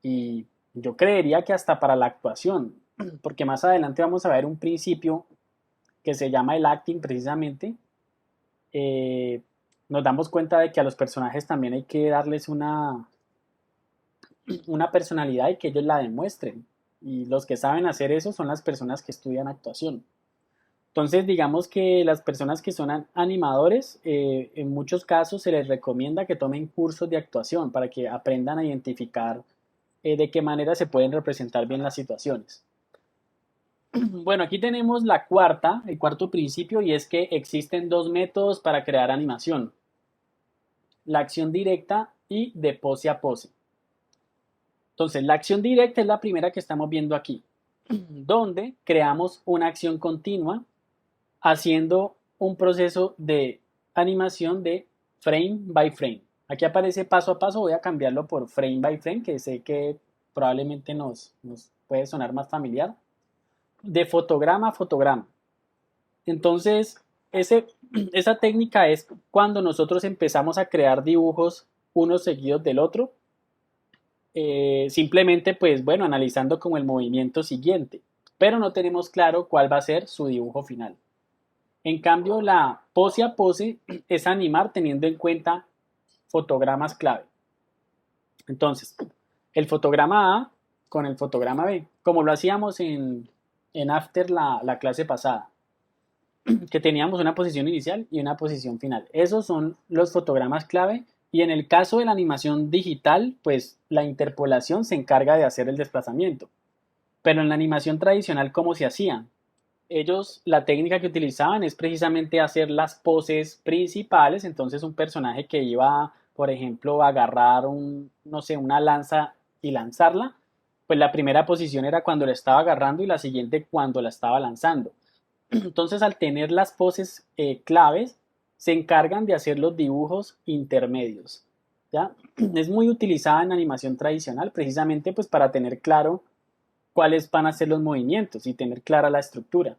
y yo creería que hasta para la actuación, porque más adelante vamos a ver un principio que se llama el acting precisamente. Nos damos cuenta de que a los personajes también hay que darles una personalidad y que ellos la demuestren. Y los que saben hacer eso son las personas que estudian actuación. Entonces, digamos que las personas que son animadores, en muchos casos se les recomienda que tomen cursos de actuación para que aprendan a identificar de qué manera se pueden representar bien las situaciones. Bueno, aquí tenemos el cuarto principio, y es que existen dos métodos para crear animación. La acción directa y de pose a pose. Entonces, la acción directa es la primera que estamos viendo aquí, donde creamos una acción continua haciendo un proceso de animación de frame by frame. Aquí aparece paso a paso, voy a cambiarlo por frame by frame, que sé que probablemente nos puede sonar más familiar. De fotograma a fotograma. Entonces, esa técnica es cuando nosotros empezamos a crear dibujos unos seguidos del otro, simplemente pues bueno, analizando como el movimiento siguiente, pero no tenemos claro cuál va a ser su dibujo final. En cambio, la pose a pose es animar teniendo en cuenta fotogramas clave. Entonces, el fotograma A con el fotograma B, como lo hacíamos en After la clase pasada, que teníamos una posición inicial y una posición final. Esos son los fotogramas clave y en el caso de la animación digital, pues la interpolación se encarga de hacer el desplazamiento. Pero en la animación tradicional, ¿cómo se hacía? Ellos, la técnica que utilizaban es precisamente hacer las poses principales, entonces un personaje que iba, por ejemplo, a agarrar no sé, una lanza y lanzarla, pues la primera posición era cuando la estaba agarrando y la siguiente cuando la estaba lanzando. Entonces, al tener las poses claves, se encargan de hacer los dibujos intermedios. ¿Ya? Es muy utilizada en animación tradicional precisamente pues para tener claro cuáles van a ser los movimientos y tener clara la estructura.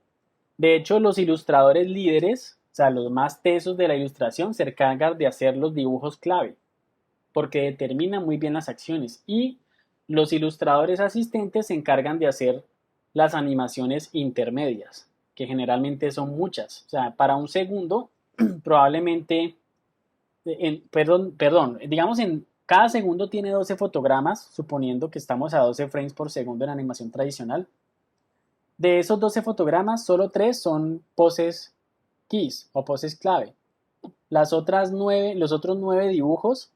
De hecho, los ilustradores líderes, o sea, los más tesos de la ilustración, se encargan de hacer los dibujos clave, porque determinan muy bien las acciones. Y los ilustradores asistentes se encargan de hacer las animaciones intermedias, que generalmente son muchas. O sea, para un segundo, probablemente, digamos en cada segundo tiene 12 fotogramas, suponiendo que estamos a 12 frames por segundo en animación tradicional. De esos 12 fotogramas, solo 3 son poses keys o poses clave. Los otros 9 dibujos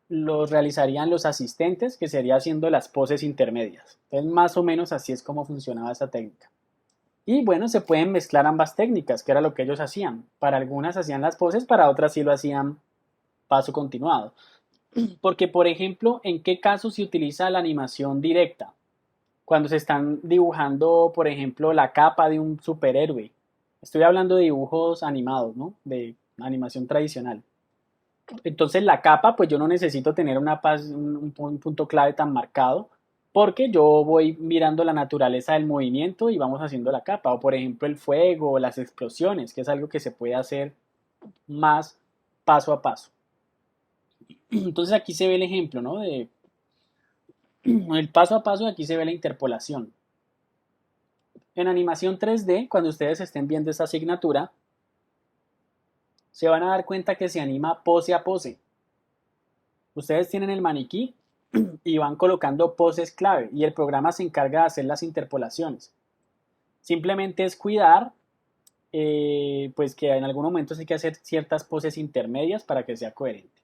los realizarían los asistentes, que sería haciendo las poses intermedias. Entonces, más o menos así es como funcionaba esa técnica. Y bueno, se pueden mezclar ambas técnicas, que era lo que ellos hacían. Para algunas hacían las poses, para otras sí lo hacían paso continuado. Porque, por ejemplo, ¿en qué caso se utiliza la animación directa? Cuando se están dibujando, por ejemplo, la capa de un superhéroe. Estoy hablando de dibujos animados, ¿no? De animación tradicional. Entonces la capa, pues yo no necesito tener un punto clave tan marcado, porque yo voy mirando la naturaleza del movimiento y vamos haciendo la capa. O por ejemplo el fuego o las explosiones, que es algo que se puede hacer más paso a paso. Entonces aquí se ve el ejemplo, ¿no? De el paso a paso, aquí se ve la interpolación. En animación 3D, cuando ustedes estén viendo esta asignatura, se van a dar cuenta que se anima pose a pose. Ustedes tienen el maniquí y van colocando poses clave y el programa se encarga de hacer las interpolaciones. Simplemente es cuidar pues que en algún momento hay que hacer ciertas poses intermedias para que sea coherente.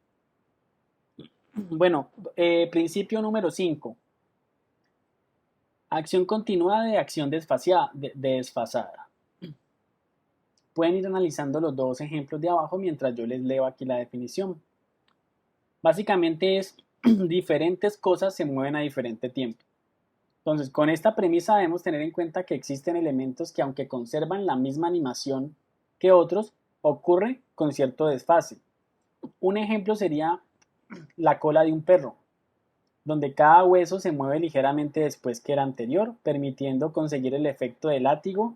Bueno, principio número 5. Acción continuada de acción desfasada. Pueden ir analizando los dos ejemplos de abajo mientras yo les leo aquí la definición. Básicamente es diferentes cosas se mueven a diferente tiempo. Entonces, con esta premisa debemos tener en cuenta que existen elementos que aunque conservan la misma animación que otros, ocurre con cierto desfase. Un ejemplo sería la cola de un perro, donde cada hueso se mueve ligeramente después que el anterior, permitiendo conseguir el efecto de látigo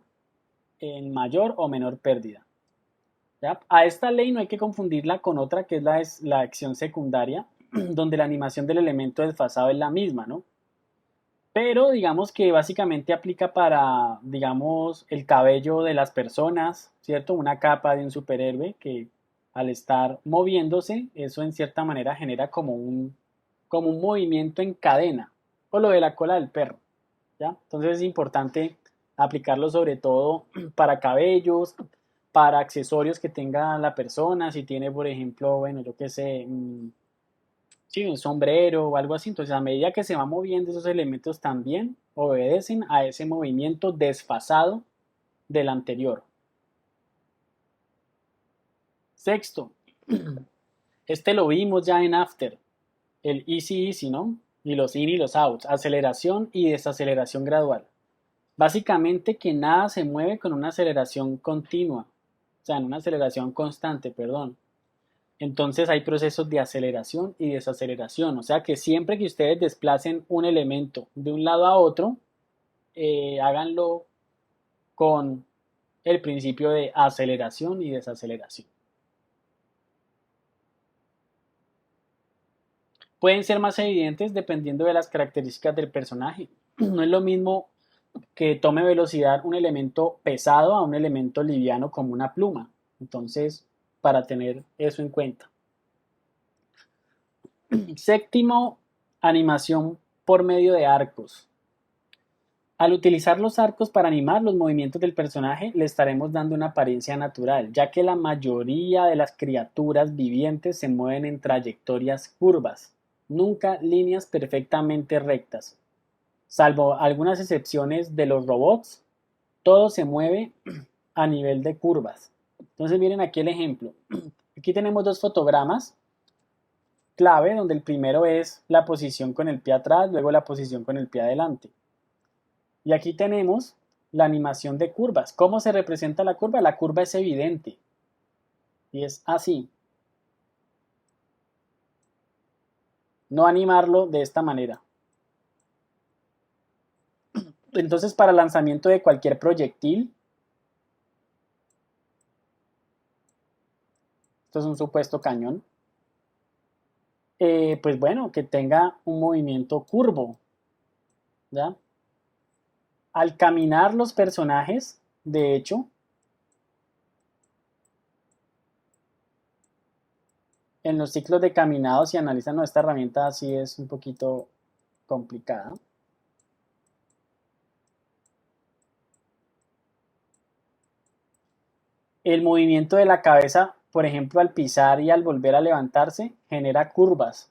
en mayor o menor pérdida. ¿Ya? A esta ley no hay que confundirla con otra que es la acción secundaria, donde la animación del elemento desfasado es la misma, ¿no? Pero digamos que básicamente aplica para, digamos, el cabello de las personas, ¿cierto? Una capa de un superhéroe que al estar moviéndose, eso en cierta manera genera como un movimiento en cadena, o lo de la cola del perro, ¿ya? Entonces es importante aplicarlo sobre todo para cabellos, para accesorios que tenga la persona, si tiene, por ejemplo, bueno, yo qué sé, sí, un sombrero o algo así. Entonces, a medida que se van moviendo esos elementos también obedecen a ese movimiento desfasado del anterior. Sexto, este lo vimos ya en After, el Easy Easy, ¿no? y los in y los outs, aceleración y desaceleración gradual. Básicamente que nada se mueve con una aceleración continua, o sea, en una aceleración constante, perdón. Entonces hay procesos de aceleración y desaceleración, o sea que siempre que ustedes desplacen un elemento de un lado a otro, háganlo con el principio de aceleración y desaceleración. Pueden ser más evidentes dependiendo de las características del personaje. No es lo mismo que tome velocidad un elemento pesado a un elemento liviano como una pluma. Entonces, para tener eso en cuenta. Séptimo, animación por medio de arcos. Al utilizar los arcos para animar los movimientos del personaje, le estaremos dando una apariencia natural, ya que la mayoría de las criaturas vivientes se mueven en trayectorias curvas, nunca líneas perfectamente rectas. Salvo algunas excepciones de los robots, todo se mueve a nivel de curvas. Entonces miren aquí el ejemplo. Aquí tenemos dos fotogramas clave, donde el primero es la posición con el pie atrás, luego la posición con el pie adelante. Y aquí tenemos la animación de curvas. ¿Cómo se representa la curva? La curva es evidente. Y es así. No animarlo de esta manera. Entonces, para lanzamiento de cualquier proyectil, esto es un supuesto cañón, pues bueno, que tenga un movimiento curvo, ¿ya? Al caminar los personajes, de hecho, en los ciclos de caminado, si analizan esta herramienta, así es un poquito complicada. El movimiento de la cabeza, por ejemplo, al pisar y al volver a levantarse, genera curvas.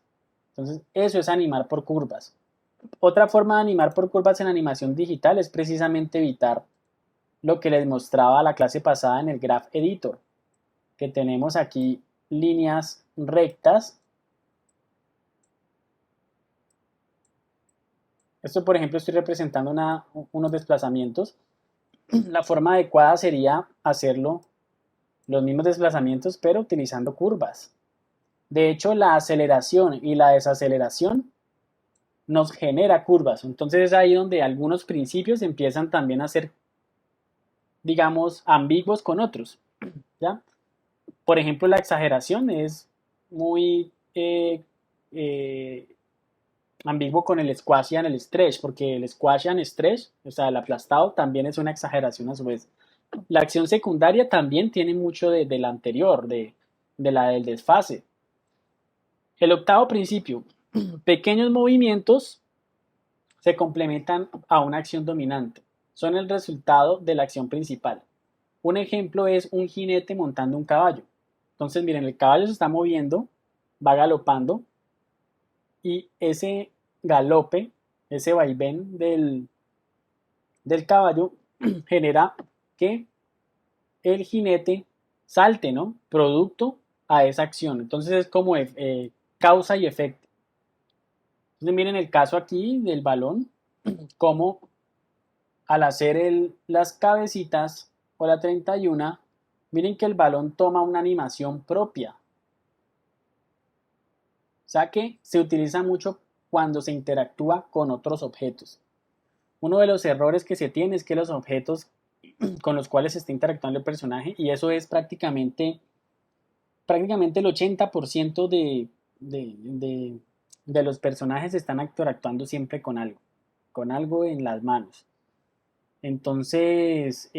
Entonces, eso es animar por curvas. Otra forma de animar por curvas en animación digital es precisamente evitar lo que les mostraba la clase pasada en el Graph Editor, que tenemos aquí líneas rectas. Esto, por ejemplo, estoy representando unos desplazamientos. La forma adecuada sería hacerlo los mismos desplazamientos, pero utilizando curvas. De hecho, la aceleración y la desaceleración nos genera curvas. Entonces es ahí donde algunos principios empiezan también a ser, digamos, ambiguos con otros, ¿ya? Por ejemplo, la exageración es muy ambiguo con el Squashian, el stretch, porque el Squashian stretch, o sea, el aplastado, también es una exageración a su vez. La acción secundaria también tiene mucho de la anterior, de la del desfase. El octavo principio, pequeños movimientos se complementan a una acción dominante. Son el resultado de la acción principal. Un ejemplo es un jinete montando un caballo. Entonces, miren, el caballo se está moviendo, va galopando, y ese galope, ese vaivén del caballo genera que el jinete salte, ¿no? Producto a esa acción. Entonces es como causa y efecto. Entonces miren el caso aquí del balón, como al hacer las cabecitas o la 31, miren que el balón toma una animación propia. O sea que se utiliza mucho cuando se interactúa con otros objetos. Uno de los errores que se tiene es que los objetos con los cuales se está interactuando el personaje, y eso es prácticamente el 80% de los personajes están interactuando siempre con algo en las manos. Entonces,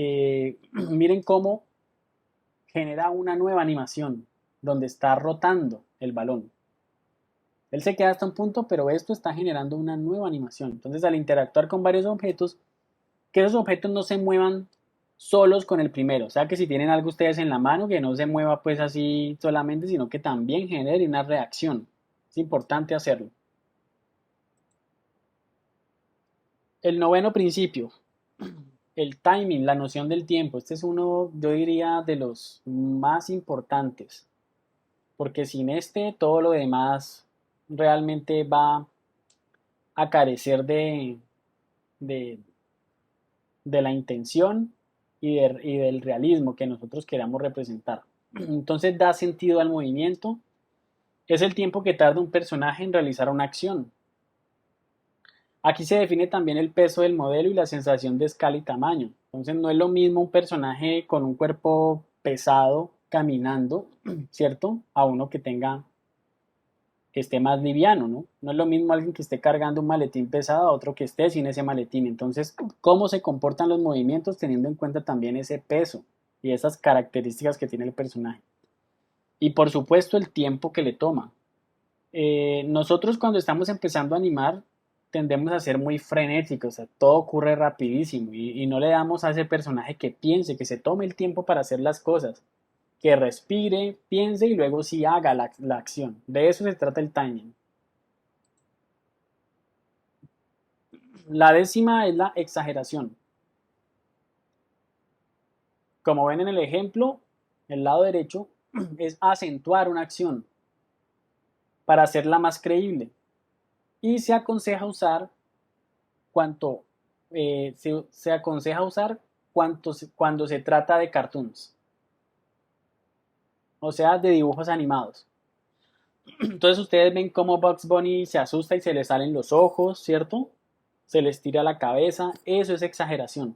miren cómo genera una nueva animación donde está rotando el balón. Él se queda hasta un punto, pero esto está generando una nueva animación. Entonces, al interactuar con varios objetos, que esos objetos no se muevan solos con el primero. O sea, que si tienen algo ustedes en la mano, que no se mueva pues así solamente, sino que también genere una reacción. Es importante hacerlo. El noveno principio, el timing, la noción del tiempo. Este es uno, yo diría, de los más importantes. Porque sin este, todo lo demás realmente va a carecer de, de la intención y del realismo que nosotros queramos representar. Entonces da sentido al movimiento. Es el tiempo que tarda un personaje en realizar una acción. Aquí se define también el peso del modelo y la sensación de escala y tamaño. Entonces no es lo mismo un personaje con un cuerpo pesado caminando, ¿cierto? A uno que esté más liviano, ¿no? No es lo mismo alguien que esté cargando un maletín pesado a otro que esté sin ese maletín. Entonces, ¿cómo se comportan los movimientos teniendo en cuenta también ese peso y esas características que tiene el personaje? Y por supuesto el tiempo que le toma. Nosotros cuando estamos empezando a animar tendemos a ser muy frenéticos, o sea, todo ocurre rapidísimo y no le damos a ese personaje que piense, que se tome el tiempo para hacer las cosas, que respire, piense y luego sí haga la acción. De eso se trata el timing. La décima es la exageración. Como ven en el ejemplo, el lado derecho es acentuar una acción para hacerla más creíble. Y se aconseja usar cuando se trata de cartoons, o sea, de dibujos animados. Entonces ustedes ven cómo Bugs Bunny se asusta y se le salen los ojos, ¿cierto? Se les tira la cabeza, eso es exageración.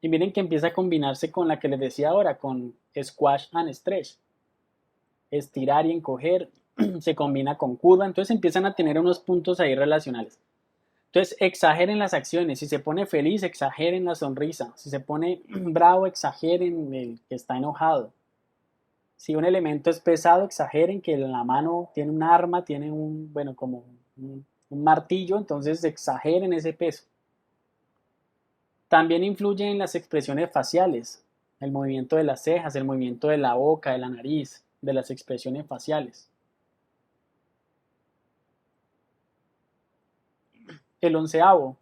Y miren que empieza a combinarse con la que les decía ahora, con squash and stretch. Estirar y encoger, se combina con curva, entonces empiezan a tener unos puntos ahí relacionales. Entonces exageren las acciones, si se pone feliz, exageren la sonrisa, si se pone bravo, exageren el que está enojado. Si un elemento es pesado, exageren que en la mano tiene un arma, tiene como un martillo, entonces exageren ese peso. También influye en las expresiones faciales, el movimiento de las cejas, el movimiento de la boca, de la nariz, de las expresiones faciales. El 11º,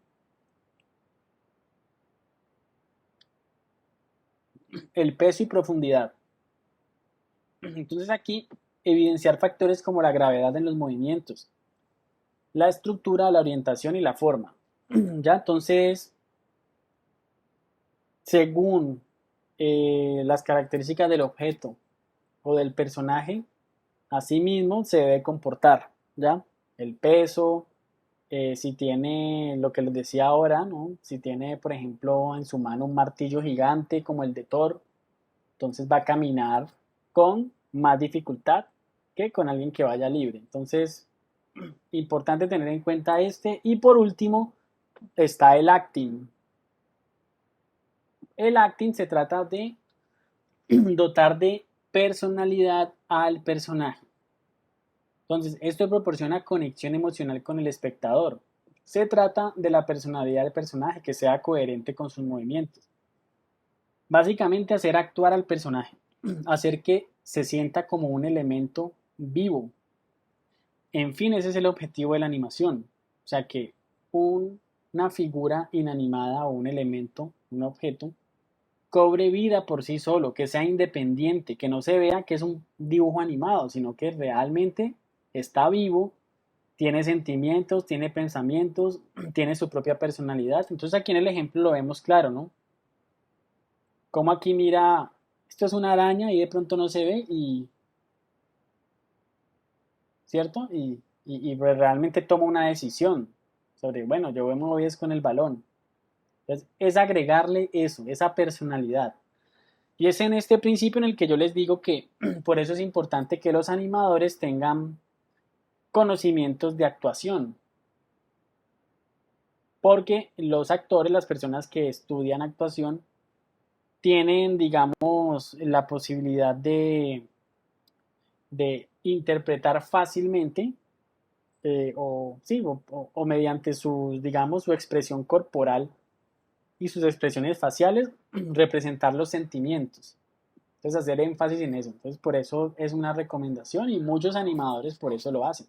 el peso y profundidad. Entonces aquí evidenciar factores como la gravedad en los movimientos, la estructura, la orientación y la forma. Ya, entonces, según las características del objeto o del personaje, asimismo se debe comportar, ¿ya? El peso, si tiene lo que les decía ahora, ¿no? Si tiene, por ejemplo, en su mano un martillo gigante como el de Thor, entonces va a caminar con más dificultad que con alguien que vaya libre. Entonces, importante tener en cuenta este. Y por último, está el acting. El acting se trata de dotar de personalidad al personaje. Entonces, esto proporciona conexión emocional con el espectador. Se trata de la personalidad del personaje que sea coherente con sus movimientos. Básicamente hacer actuar al personaje, hacer que se sienta como un elemento vivo. En fin, ese es el objetivo de la animación. O sea, que una figura inanimada o un elemento, un objeto, cobre vida por sí solo, que sea independiente, que no se vea que es un dibujo animado, sino que realmente está vivo, tiene sentimientos, tiene pensamientos, tiene su propia personalidad. Entonces aquí en el ejemplo lo vemos claro, ¿no? Como aquí mira, esto es una araña y de pronto no se ve ¿cierto? Y pues realmente toma una decisión sobre, bueno, yo me voy con el balón. Entonces es agregarle eso, esa personalidad. Y es en este principio en el que yo les digo que por eso es importante que los animadores tengan conocimientos de actuación. Porque los actores, las personas que estudian actuación, tienen, digamos, la posibilidad de interpretar fácilmente o mediante digamos, su expresión corporal y sus expresiones faciales, representar los sentimientos. Entonces hacer énfasis en eso. Entonces por eso es una recomendación y muchos animadores por eso lo hacen.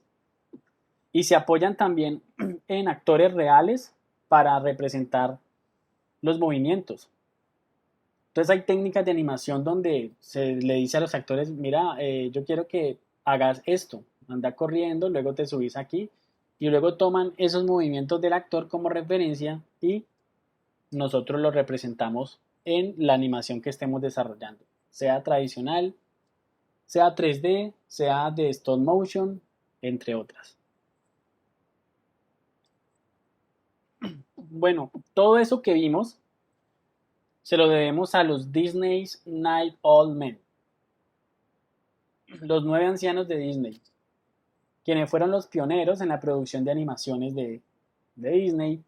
Y se apoyan también en actores reales para representar los movimientos. Entonces hay técnicas de animación donde se le dice a los actores, mira, yo quiero que hagas esto, anda corriendo, luego te subís aquí y luego toman esos movimientos del actor como referencia y nosotros los representamos en la animación que estemos desarrollando, sea tradicional, sea 3D, sea de stop motion, entre otras. Bueno, todo eso que vimos se lo debemos a los Disney's Nine Old Men, los 9 ancianos de Disney, quienes fueron los pioneros en la producción de animaciones de Disney,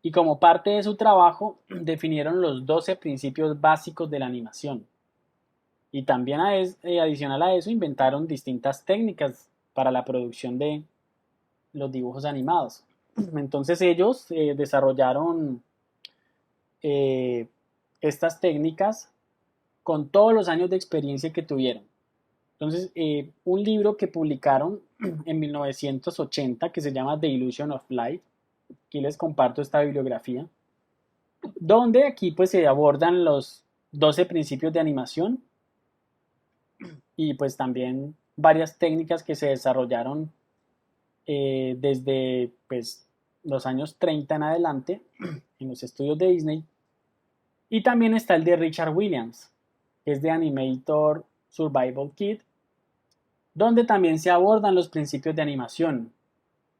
y como parte de su trabajo definieron los 12 principios básicos de la animación. Y también adicional a eso inventaron distintas técnicas para la producción de los dibujos animados. Entonces ellos desarrollaron estas técnicas con todos los años de experiencia que tuvieron. Entonces un libro que publicaron en 1980 que se llama The Illusion of Life, aquí les comparto esta bibliografía, donde aquí pues se abordan los 12 principios de animación y pues también varias técnicas que se desarrollaron desde pues, los años 30 en adelante en los estudios de Disney. Y también está el de Richard Williams, que es de Animator Survival Kit, donde también se abordan los principios de animación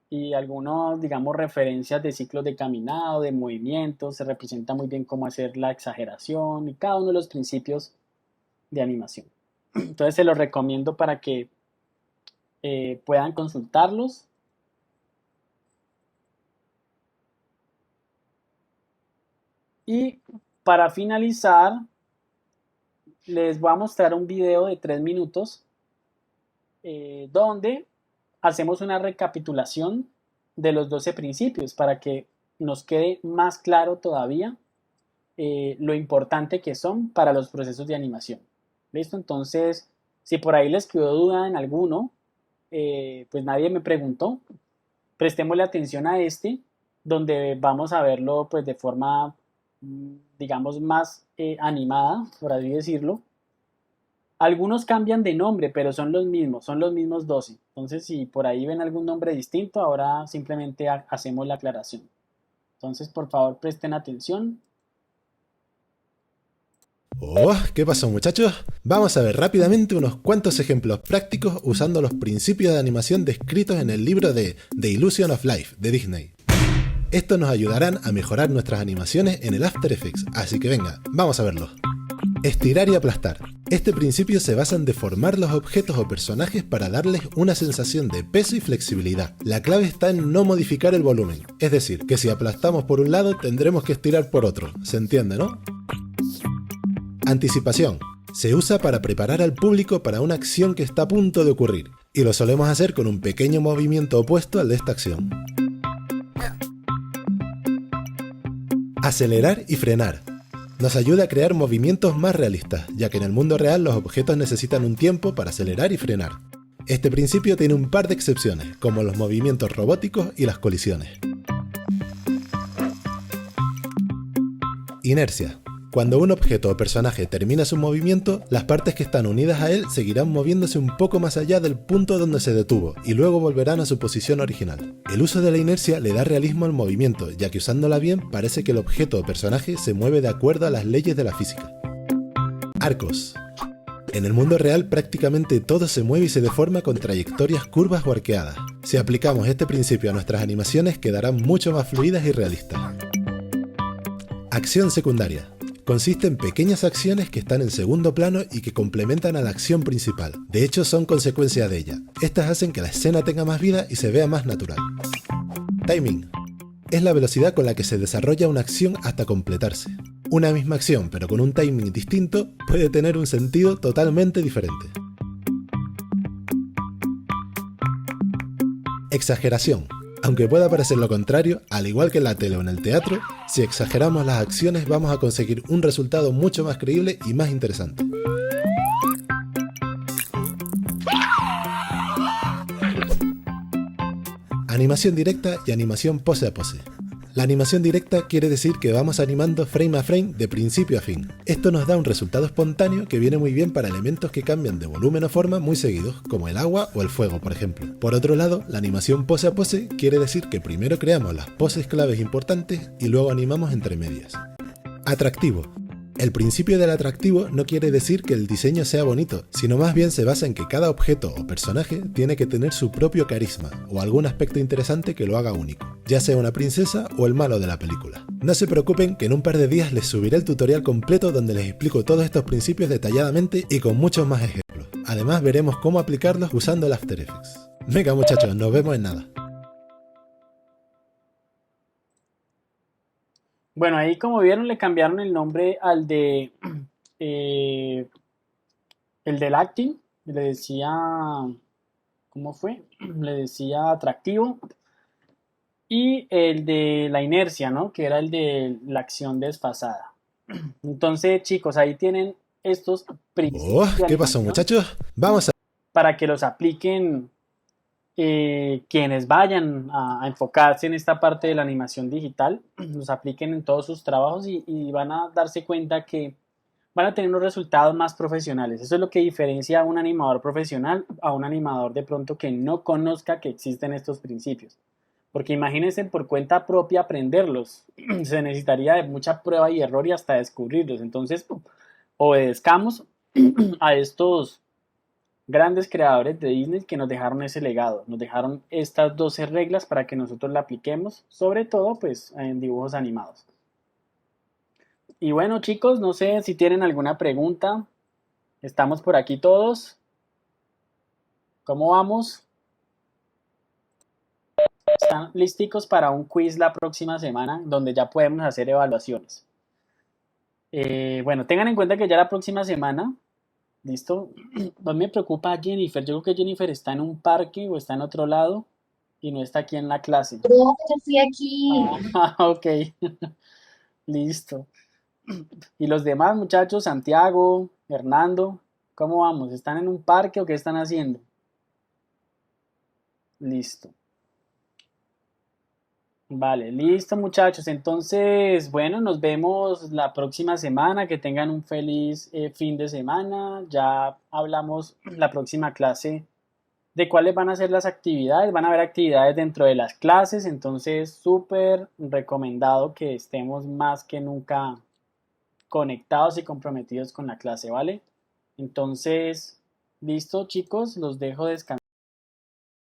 y algunas, digamos, referencias de ciclos de caminado, de movimientos, se representa muy bien cómo hacer la exageración y cada uno de los principios de animación. Entonces se los recomiendo para que puedan consultarlos. Y para finalizar, les voy a mostrar un video de 3 minutos donde hacemos una recapitulación de los 12 principios para que nos quede más claro todavía lo importante que son para los procesos de animación. ¿Listo? Entonces, si por ahí les quedó duda en alguno, pues nadie me preguntó, prestémosle atención a este, donde vamos a verlo pues de forma, digamos, más animada, por así decirlo. Algunos cambian de nombre, pero son los mismos 12. Entonces, si por ahí ven algún nombre distinto, ahora simplemente hacemos la aclaración. Entonces, por favor, presten atención.
Oh, ¿qué pasó, muchachos? Vamos a ver rápidamente unos cuantos ejemplos prácticos usando los principios de animación descritos en el libro de The Illusion of Life de Disney. Estos nos ayudarán a mejorar nuestras animaciones en el After Effects, así que venga, vamos a verlos. Estirar y aplastar. Este principio se basa en deformar los objetos o personajes para darles una sensación de peso y flexibilidad. La clave está en no modificar el volumen, es decir, que si aplastamos por un lado tendremos que estirar por otro, ¿se entiende, no? Anticipación. Se usa para preparar al público para una acción que está a punto de ocurrir, y lo solemos hacer con un pequeño movimiento opuesto al de esta acción. Acelerar y frenar. Nos ayuda a crear movimientos más realistas, ya que en el mundo real los objetos necesitan un tiempo para acelerar y frenar. Este principio tiene un par de excepciones, como los movimientos robóticos y las colisiones. Inercia. Cuando un objeto o personaje termina su movimiento, las partes que están unidas a él seguirán moviéndose un poco más allá del punto donde se detuvo y luego volverán a su posición original. El uso de la inercia le da realismo al movimiento, ya que usándola bien parece que el objeto o personaje se mueve de acuerdo a las leyes de la física. Arcos. En el mundo real prácticamente todo se mueve y se deforma con trayectorias curvas o arqueadas. Si aplicamos este principio a nuestras animaciones quedarán mucho más fluidas y realistas. Acción secundaria. Consiste en pequeñas acciones que están en segundo plano y que complementan a la acción principal. De hecho, son consecuencia de ella. Estas hacen que la escena tenga más vida y se vea más natural. Timing. Es la velocidad con la que se desarrolla una acción hasta completarse. Una misma acción, pero con un timing distinto, puede tener un sentido totalmente diferente. Exageración. Aunque pueda parecer lo contrario, al igual que en la tele o en el teatro, si exageramos las acciones vamos a conseguir un resultado mucho más creíble y más interesante. Animación directa y animación pose a pose. La animación directa quiere decir que vamos animando frame a frame de principio a fin. Esto nos da un resultado espontáneo que viene muy bien para elementos que cambian de volumen o forma muy seguidos, como el agua o el fuego, por ejemplo. Por otro lado, la animación pose a pose quiere decir que primero creamos las poses claves importantes y luego animamos entre medias. Atractivo. El principio del atractivo no quiere decir que el diseño sea bonito, sino más bien se basa en que cada objeto o personaje tiene que tener su propio carisma o algún aspecto interesante que lo haga único, ya sea una princesa o el malo de la película. No se preocupen que en un par de días les subiré el tutorial completo donde les explico todos estos principios detalladamente y con muchos más ejemplos. Además veremos cómo aplicarlos usando el After Effects. Venga muchachos, nos vemos en nada.
Bueno, ahí como vieron le cambiaron el nombre al de el del acting, le decía, ¿cómo fue? Le decía atractivo, y el de la inercia, ¿no? Que era el de la acción desfasada. Entonces, chicos, ahí tienen estos principios de
¿Qué pasó
animación
muchachos? Vamos a...
para que los apliquen quienes vayan a enfocarse en esta parte de la animación digital, los apliquen en todos sus trabajos y van a darse cuenta que van a tener unos resultados más profesionales. Eso es lo que diferencia a un animador profesional a un animador de pronto que no conozca que existen estos principios. Porque imagínense por cuenta propia aprenderlos. Se necesitaría de mucha prueba y error y hasta descubrirlos. Entonces, obedezcamos a estos grandes creadores de Disney que nos dejaron ese legado, nos dejaron estas 12 reglas para que nosotros la apliquemos, sobre todo pues en dibujos animados. Y bueno chicos, no sé si tienen alguna pregunta, estamos por aquí todos, ¿cómo vamos? ¿Están listicos para un quiz la próxima semana donde ya podemos hacer evaluaciones? Bueno, tengan en cuenta que ya la próxima semana, ¿listo? No me preocupa Jennifer. Yo creo que Jennifer está en un parque o está en otro lado y no está aquí en la clase.
No, yo estoy aquí.
Ok. Listo. ¿Y los demás muchachos, Santiago, Hernando, cómo vamos? ¿Están en un parque o qué están haciendo? Listo. Vale, listo muchachos. Entonces, bueno, nos vemos la próxima semana. Que tengan un feliz fin de semana. Ya hablamos la próxima clase de cuáles van a ser las actividades. Van a haber actividades dentro de las clases. Entonces, súper recomendado que estemos más que nunca conectados y comprometidos con la clase, ¿vale? Entonces, listo chicos, los dejo descansar.